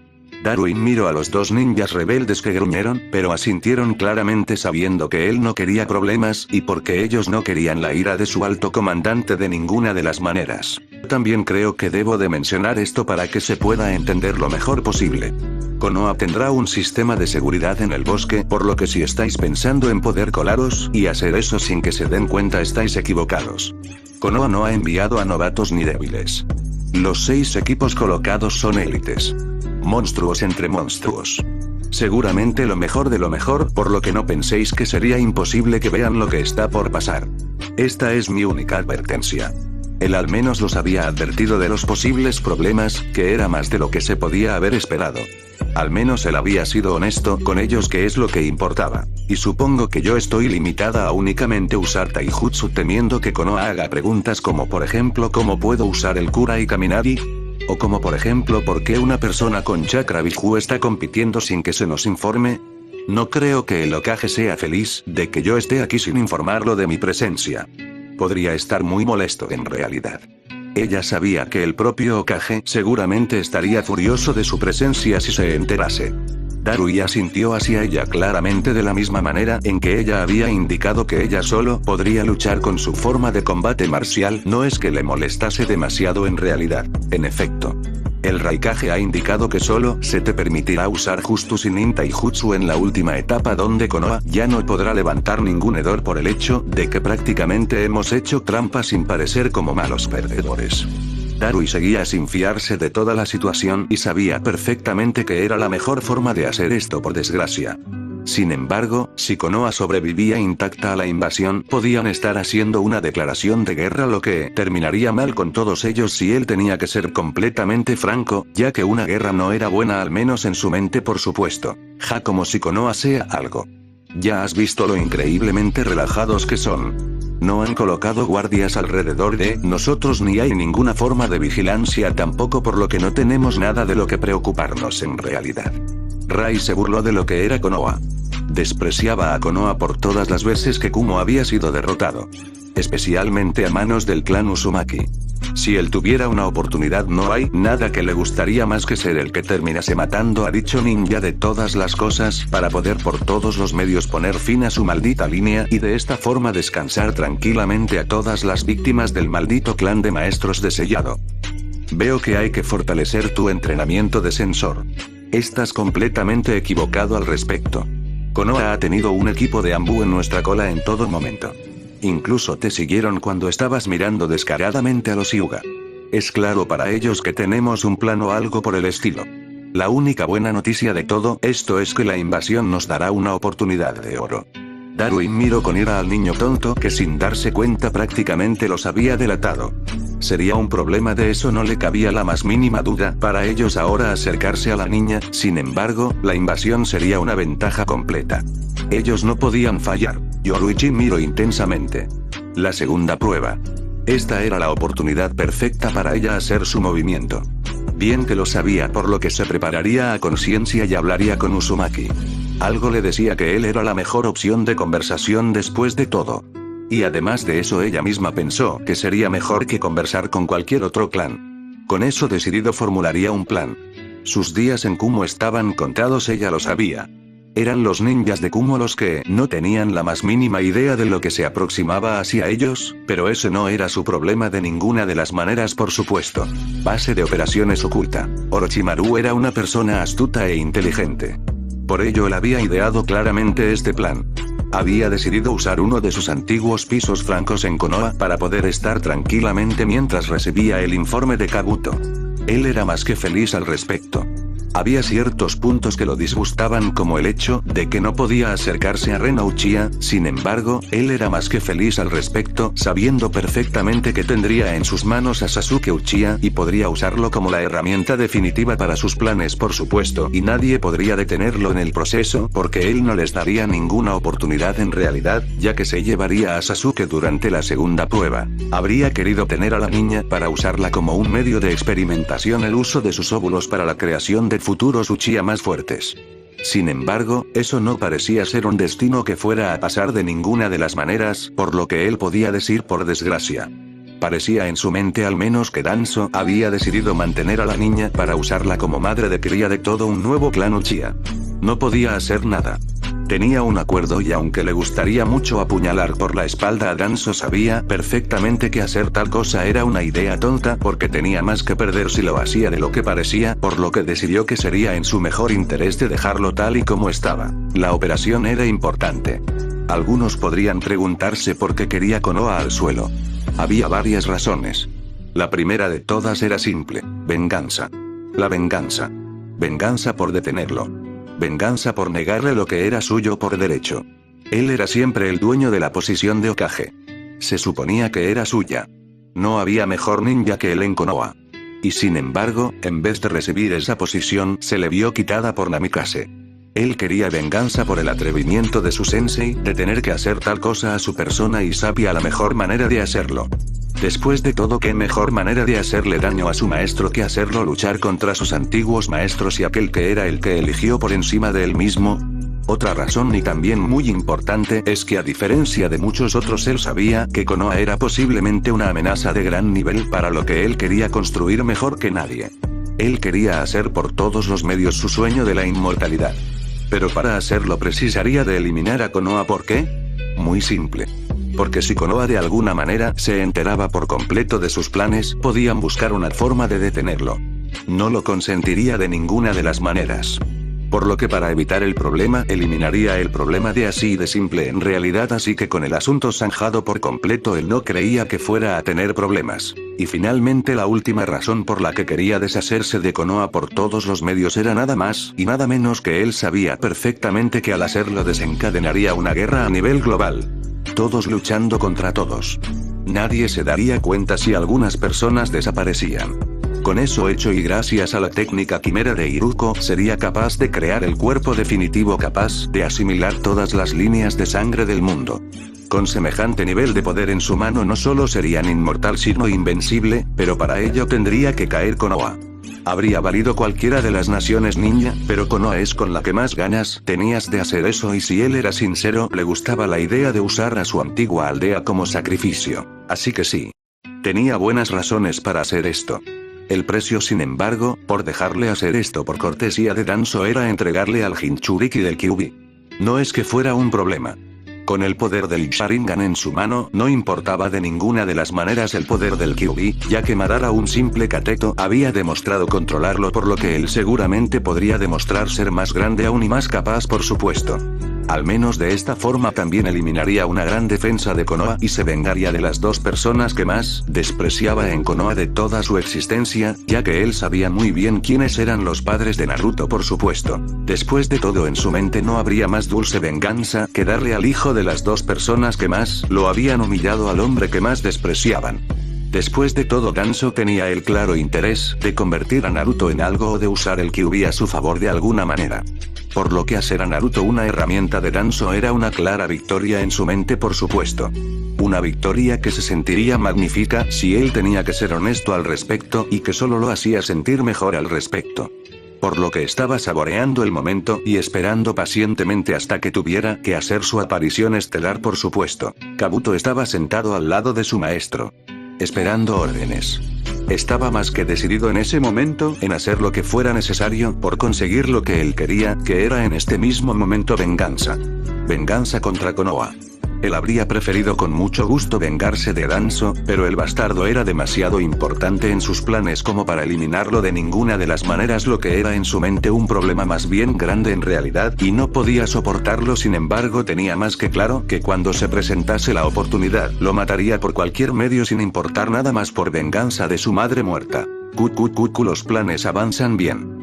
Darui miró a los dos ninjas rebeldes que gruñeron, pero asintieron claramente sabiendo que él no quería problemas, y porque ellos no querían la ira de su alto comandante de ninguna de las maneras. También creo que debo de mencionar esto para que se pueda entender lo mejor posible. Konoha tendrá un sistema de seguridad en el bosque, por lo que si estáis pensando en poder colaros y hacer eso sin que se den cuenta, estáis equivocados. Konoha no ha enviado a novatos ni débiles. Los 6 equipos colocados son élites. Monstruos entre monstruos. Seguramente lo mejor de lo mejor, por lo que no penséis que sería imposible que vean lo que está por pasar. Esta es mi única advertencia. Él al menos los había advertido de los posibles problemas, que era más de lo que se podía haber esperado. Al menos él había sido honesto con ellos, que es lo que importaba. Y supongo que yo estoy limitada a únicamente usar Taijutsu temiendo que Konoha haga preguntas como por ejemplo ¿cómo puedo usar el Kurai Kaminari? O como por ejemplo ¿por qué una persona con chakra Biju está compitiendo sin que se nos informe? No creo que el Hokage sea feliz de que yo esté aquí sin informarlo de mi presencia. Podría estar muy molesto en realidad. Ella sabía que el propio Hokage seguramente estaría furioso de su presencia si se enterase. Darui asintió hacia ella claramente de la misma manera en que ella había indicado que ella solo podría luchar con su forma de combate marcial. No es que le molestase demasiado en realidad. En efecto, el Raikage ha indicado que solo se te permitirá usar Justu Sinin Taijutsu en la última etapa, donde Konoha ya no podrá levantar ningún hedor por el hecho de que prácticamente hemos hecho trampa sin parecer como malos perdedores. Darui seguía sin fiarse de toda la situación y sabía perfectamente que era la mejor forma de hacer esto, por desgracia. Sin embargo, si Konoha sobrevivía intacta a la invasión, podían estar haciendo una declaración de guerra, lo que terminaría mal con todos ellos si él tenía que ser completamente franco, ya que una guerra no era buena, al menos en su mente, por supuesto. Ja, como si Konoha sea algo. Ya has visto lo increíblemente relajados que son. No han colocado guardias alrededor de nosotros ni hay ninguna forma de vigilancia tampoco, por lo que no tenemos nada de lo que preocuparnos en realidad. Rai se burló de lo que era Konoha. Despreciaba a Konoha por todas las veces que Kumo había sido derrotado. Especialmente a manos del clan Uzumaki. Si él tuviera una oportunidad, no hay nada que le gustaría más que ser el que terminase matando a dicho ninja de todas las cosas, para poder por todos los medios poner fin a su maldita línea y de esta forma descansar tranquilamente a todas las víctimas del maldito clan de maestros de Sellado. Veo que hay que fortalecer tu entrenamiento de sensor. Estás completamente equivocado al respecto. Konoha ha tenido un equipo de Anbu en nuestra cola en todo momento. Incluso te siguieron cuando estabas mirando descaradamente a los Hyuga. Es claro para ellos que tenemos un plan o algo por el estilo. La única buena noticia de todo esto es que la invasión nos dará una oportunidad de oro. Darui miró con ira al niño tonto que sin darse cuenta prácticamente los había delatado. Sería un problema, de eso no le cabía la más mínima duda, para ellos ahora acercarse a la niña. Sin embargo, la invasión sería una ventaja completa. Ellos no podían fallar. Yoruichi miró intensamente. La segunda prueba. Esta era la oportunidad perfecta para ella hacer su movimiento. Bien que lo sabía, por lo que se prepararía a conciencia y hablaría con Uzumaki. Algo le decía que él era la mejor opción de conversación después de todo. Y además de eso, ella misma pensó que sería mejor que conversar con cualquier otro clan. Con eso decidido, formularía un plan. Sus días en Kumo estaban contados, ella lo sabía. Eran los ninjas de Kumo los que no tenían la más mínima idea de lo que se aproximaba hacia ellos, pero ese no era su problema de ninguna de las maneras, por supuesto. Base de operaciones oculta. Orochimaru era una persona astuta e inteligente. Por ello él había ideado claramente este plan. Había decidido usar uno de sus antiguos pisos francos en Konoha para poder estar tranquilamente mientras recibía el informe de Kabuto. Él era más que feliz al respecto. Había ciertos puntos que lo disgustaban, como el hecho de que no podía acercarse a Ren Uchiha. Sin embargo, él era más que feliz al respecto, sabiendo perfectamente que tendría en sus manos a Sasuke Uchiha y podría usarlo como la herramienta definitiva para sus planes, por supuesto, y nadie podría detenerlo en el proceso porque él no les daría ninguna oportunidad en realidad, ya que se llevaría a Sasuke durante la segunda prueba. Habría querido tener a la niña para usarla como un medio de experimentación, el uso de sus óvulos para la creación de futuros Uchiha más fuertes. Sin embargo, eso no parecía ser un destino que fuera a pasar de ninguna de las maneras, por lo que él podía decir por desgracia. Parecía en su mente al menos que Danzo había decidido mantener a la niña para usarla como madre de cría de todo un nuevo clan Uchiha. No podía hacer nada. Tenía un acuerdo y aunque le gustaría mucho apuñalar por la espalda a Danzo, sabía perfectamente que hacer tal cosa era una idea tonta porque tenía más que perder si lo hacía de lo que parecía, por lo que decidió que sería en su mejor interés de dejarlo tal y como estaba. La operación era importante. Algunos podrían preguntarse por qué quería Konoha al suelo. Había varias razones. La primera de todas era simple: venganza. La venganza. Venganza por detenerlo. Venganza por negarle lo que era suyo por derecho. Él era siempre el dueño de la posición de Hokage. Se suponía que era suya. No había mejor ninja que él en Konoha. Y sin embargo, en vez de recibir esa posición, se le vio quitada por Namikaze. Él quería venganza por el atrevimiento de su sensei de tener que hacer tal cosa a su persona y sabía la mejor manera de hacerlo. Después de todo, ¿qué mejor manera de hacerle daño a su maestro que hacerlo luchar contra sus antiguos maestros y aquel que era el que eligió por encima de él mismo? Otra razón, y también muy importante, es que a diferencia de muchos otros, él sabía que Konoha era posiblemente una amenaza de gran nivel para lo que él quería construir mejor que nadie. Él quería hacer por todos los medios su sueño de la inmortalidad. Pero para hacerlo precisaría de eliminar a Konoha. ¿Por qué? Muy simple. Porque si Konoha de alguna manera se enteraba por completo de sus planes, podían buscar una forma de detenerlo. No lo consentiría de ninguna de las maneras. Por lo que para evitar el problema, eliminaría el problema de así de simple en realidad, así que con el asunto zanjado por completo, él no creía que fuera a tener problemas. Y finalmente, la última razón por la que quería deshacerse de Konoha por todos los medios era nada más y nada menos que él sabía perfectamente que al hacerlo desencadenaría una guerra a nivel global. Todos luchando contra todos. Nadie se daría cuenta si algunas personas desaparecían. Con eso hecho, y gracias a la técnica quimera de Iruko, sería capaz de crear el cuerpo definitivo capaz de asimilar todas las líneas de sangre del mundo. Con semejante nivel de poder en su mano, no solo serían inmortal sino invencible, pero para ello tendría que caer Konoha. Habría valido cualquiera de las naciones ninja, pero Konoha es con la que más ganas tenías de hacer eso, y si él era sincero, le gustaba la idea de usar a su antigua aldea como sacrificio. Así que sí. Tenía buenas razones para hacer esto. El precio, sin embargo, por dejarle hacer esto por cortesía de Danzo era entregarle al Jinchuriki del Kyuubi. No es que fuera un problema. Con el poder del Sharingan en su mano, no importaba de ninguna de las maneras el poder del Kyuubi, ya que Madara, un simple cateto, había demostrado controlarlo, por lo que él seguramente podría demostrar ser más grande aún y más capaz, por supuesto. Al menos de esta forma también eliminaría una gran defensa de Konoha y se vengaría de las dos personas que más despreciaba en Konoha de toda su existencia, ya que él sabía muy bien quiénes eran los padres de Naruto, por supuesto. Después de todo, en su mente no habría más dulce venganza que darle al hijo de las dos personas que más lo habían humillado, al hombre que más despreciaban. Después de todo, Danzo tenía el claro interés de convertir a Naruto en algo o de usar el Kyuubi a su favor de alguna manera. Por lo que hacer a Naruto una herramienta de Danzo era una clara victoria en su mente, por supuesto. Una victoria que se sentiría magnífica si él tenía que ser honesto al respecto, y que solo lo hacía sentir mejor al respecto. Por lo que estaba saboreando el momento y esperando pacientemente hasta que tuviera que hacer su aparición estelar, por supuesto. Kabuto estaba sentado al lado de su maestro, esperando órdenes. Estaba más que decidido en ese momento en hacer lo que fuera necesario por conseguir lo que él quería, que era en este mismo momento venganza. Venganza contra Konoha. Él habría preferido con mucho gusto vengarse de Danzo, pero el bastardo era demasiado importante en sus planes como para eliminarlo de ninguna de las maneras, lo que era en su mente un problema más bien grande en realidad, y no podía soportarlo. Sin embargo, tenía más que claro que cuando se presentase la oportunidad, lo mataría por cualquier medio sin importar nada más por venganza de su madre muerta. Los planes avanzan bien.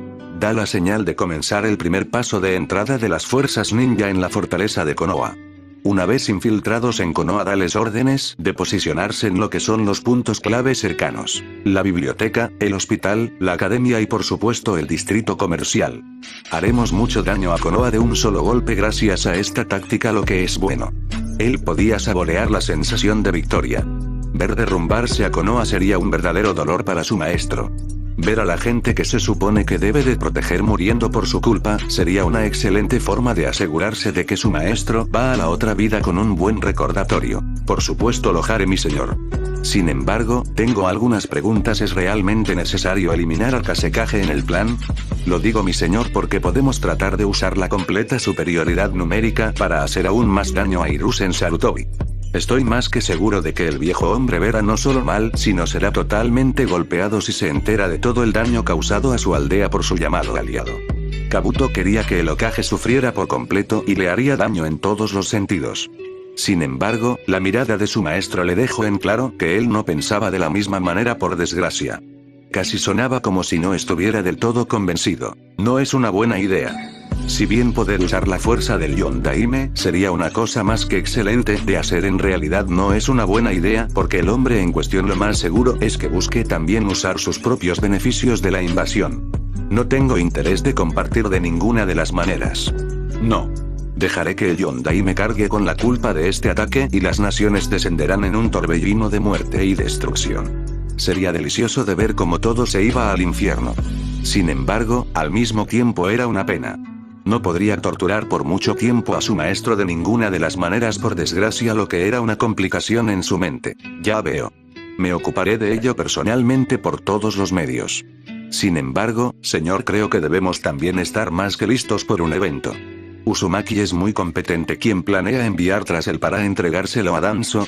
da la señal de comenzar el primer paso de entrada de las fuerzas ninja en la fortaleza de Konoha. Una vez infiltrados en Konoha, dales órdenes de posicionarse en lo que son los puntos clave cercanos: la biblioteca, el hospital, la academia y por supuesto el distrito comercial. Haremos mucho daño a Konoha de un solo golpe gracias a esta táctica, lo que es bueno. Él podía saborear la sensación de victoria. Ver derrumbarse a Konoha sería un verdadero dolor para su maestro. Ver a la gente que se supone que debe de proteger muriendo por su culpa, sería una excelente forma de asegurarse de que su maestro va a la otra vida con un buen recordatorio. Por supuesto lo haré, mi señor. Sin embargo, tengo algunas preguntas. ¿Es realmente necesario eliminar al Kasekaze en el plan? Lo digo, mi señor, porque podemos tratar de usar la completa superioridad numérica para hacer aún más daño a Hiruzen Sarutobi. Estoy más que seguro de que el viejo hombre verá no solo mal, sino será totalmente golpeado si se entera de todo el daño causado a su aldea por su llamado aliado. Kabuto quería que el Hokage sufriera por completo y le haría daño en todos los sentidos. Sin embargo, la mirada de su maestro le dejó en claro que él no pensaba de la misma manera, por desgracia. Casi sonaba como si no estuviera del todo convencido. No es una buena idea. Si bien poder usar la fuerza del Yondaime sería una cosa más que excelente de hacer, en realidad no es una buena idea, porque el hombre en cuestión lo más seguro es que busque también usar sus propios beneficios de la invasión. No tengo interés de compartir de ninguna de las maneras. No. Dejaré que el Yondaime cargue con la culpa de este ataque y las naciones descenderán en un torbellino de muerte y destrucción. Sería delicioso de ver cómo todo se iba al infierno. Sin embargo, al mismo tiempo era una pena. No podría torturar por mucho tiempo a su maestro de ninguna de las maneras, por desgracia, lo que era una complicación en su mente. Ya veo. Me ocuparé de ello personalmente por todos los medios. Sin embargo, señor, creo que debemos también estar más que listos por un evento. Uzumaki es muy competente. ¿Quién planea enviar tras él para entregárselo a Danzo?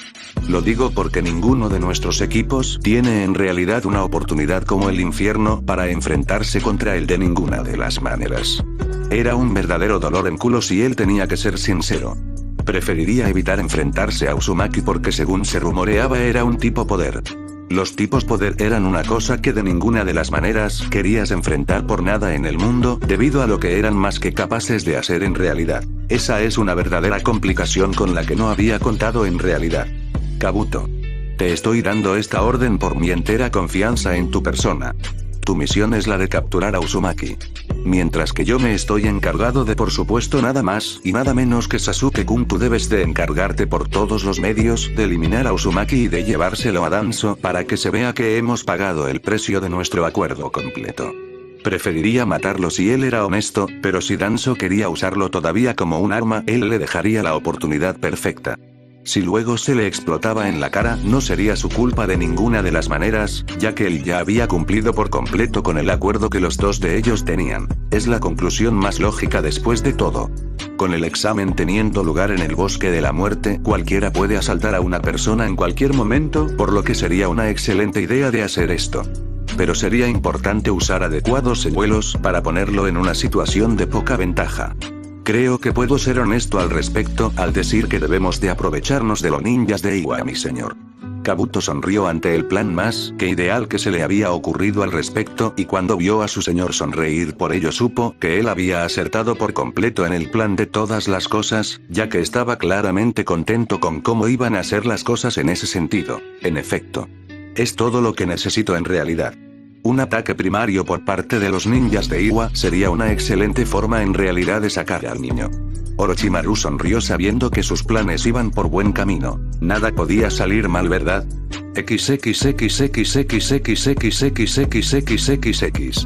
Lo digo porque ninguno de nuestros equipos tiene en realidad una oportunidad como el infierno para enfrentarse contra él de ninguna de las maneras. Era un verdadero dolor en culo si él tenía que ser sincero. Preferiría evitar enfrentarse a Uzumaki porque, según se rumoreaba, era un tipo poder. Los tipos poder eran una cosa que de ninguna de las maneras querías enfrentar por nada en el mundo, debido a lo que eran más que capaces de hacer en realidad. Esa es una verdadera complicación con la que no había contado en realidad. Kabuto. Te estoy dando esta orden por mi entera confianza en tu persona. Tu misión es la de capturar a Uzumaki. Mientras que yo me estoy encargado de, por supuesto, nada más y nada menos que Sasuke-kun, tú debes de encargarte por todos los medios de eliminar a Uzumaki y de llevárselo a Danzo para que se vea que hemos pagado el precio de nuestro acuerdo completo. Preferiría matarlo si él era honesto, pero si Danzo quería usarlo todavía como un arma, él le dejaría la oportunidad perfecta. Si luego se le explotaba en la cara, no sería su culpa de ninguna de las maneras, ya que él ya había cumplido por completo con el acuerdo que los dos de ellos tenían. Es la conclusión más lógica después de todo. Con el examen teniendo lugar en el bosque de la muerte, cualquiera puede asaltar a una persona en cualquier momento, por lo que sería una excelente idea de hacer esto. Pero sería importante usar adecuados señuelos para ponerlo en una situación de poca ventaja. Creo que puedo ser honesto al respecto al decir que debemos de aprovecharnos de los ninjas de Iwa, mi señor. Kabuto sonrió ante el plan más que ideal que se le había ocurrido al respecto, y cuando vio a su señor sonreír por ello supo que él había acertado por completo en el plan de todas las cosas, ya que estaba claramente contento con cómo iban a ser las cosas en ese sentido. En efecto. Es todo lo que necesito en realidad. Un ataque primario por parte de los ninjas de Iwa sería una excelente forma en realidad de sacar al niño. Orochimaru sonrió sabiendo que sus planes iban por buen camino. Nada podía salir mal, ¿verdad? XXXXXXXXXXXXXX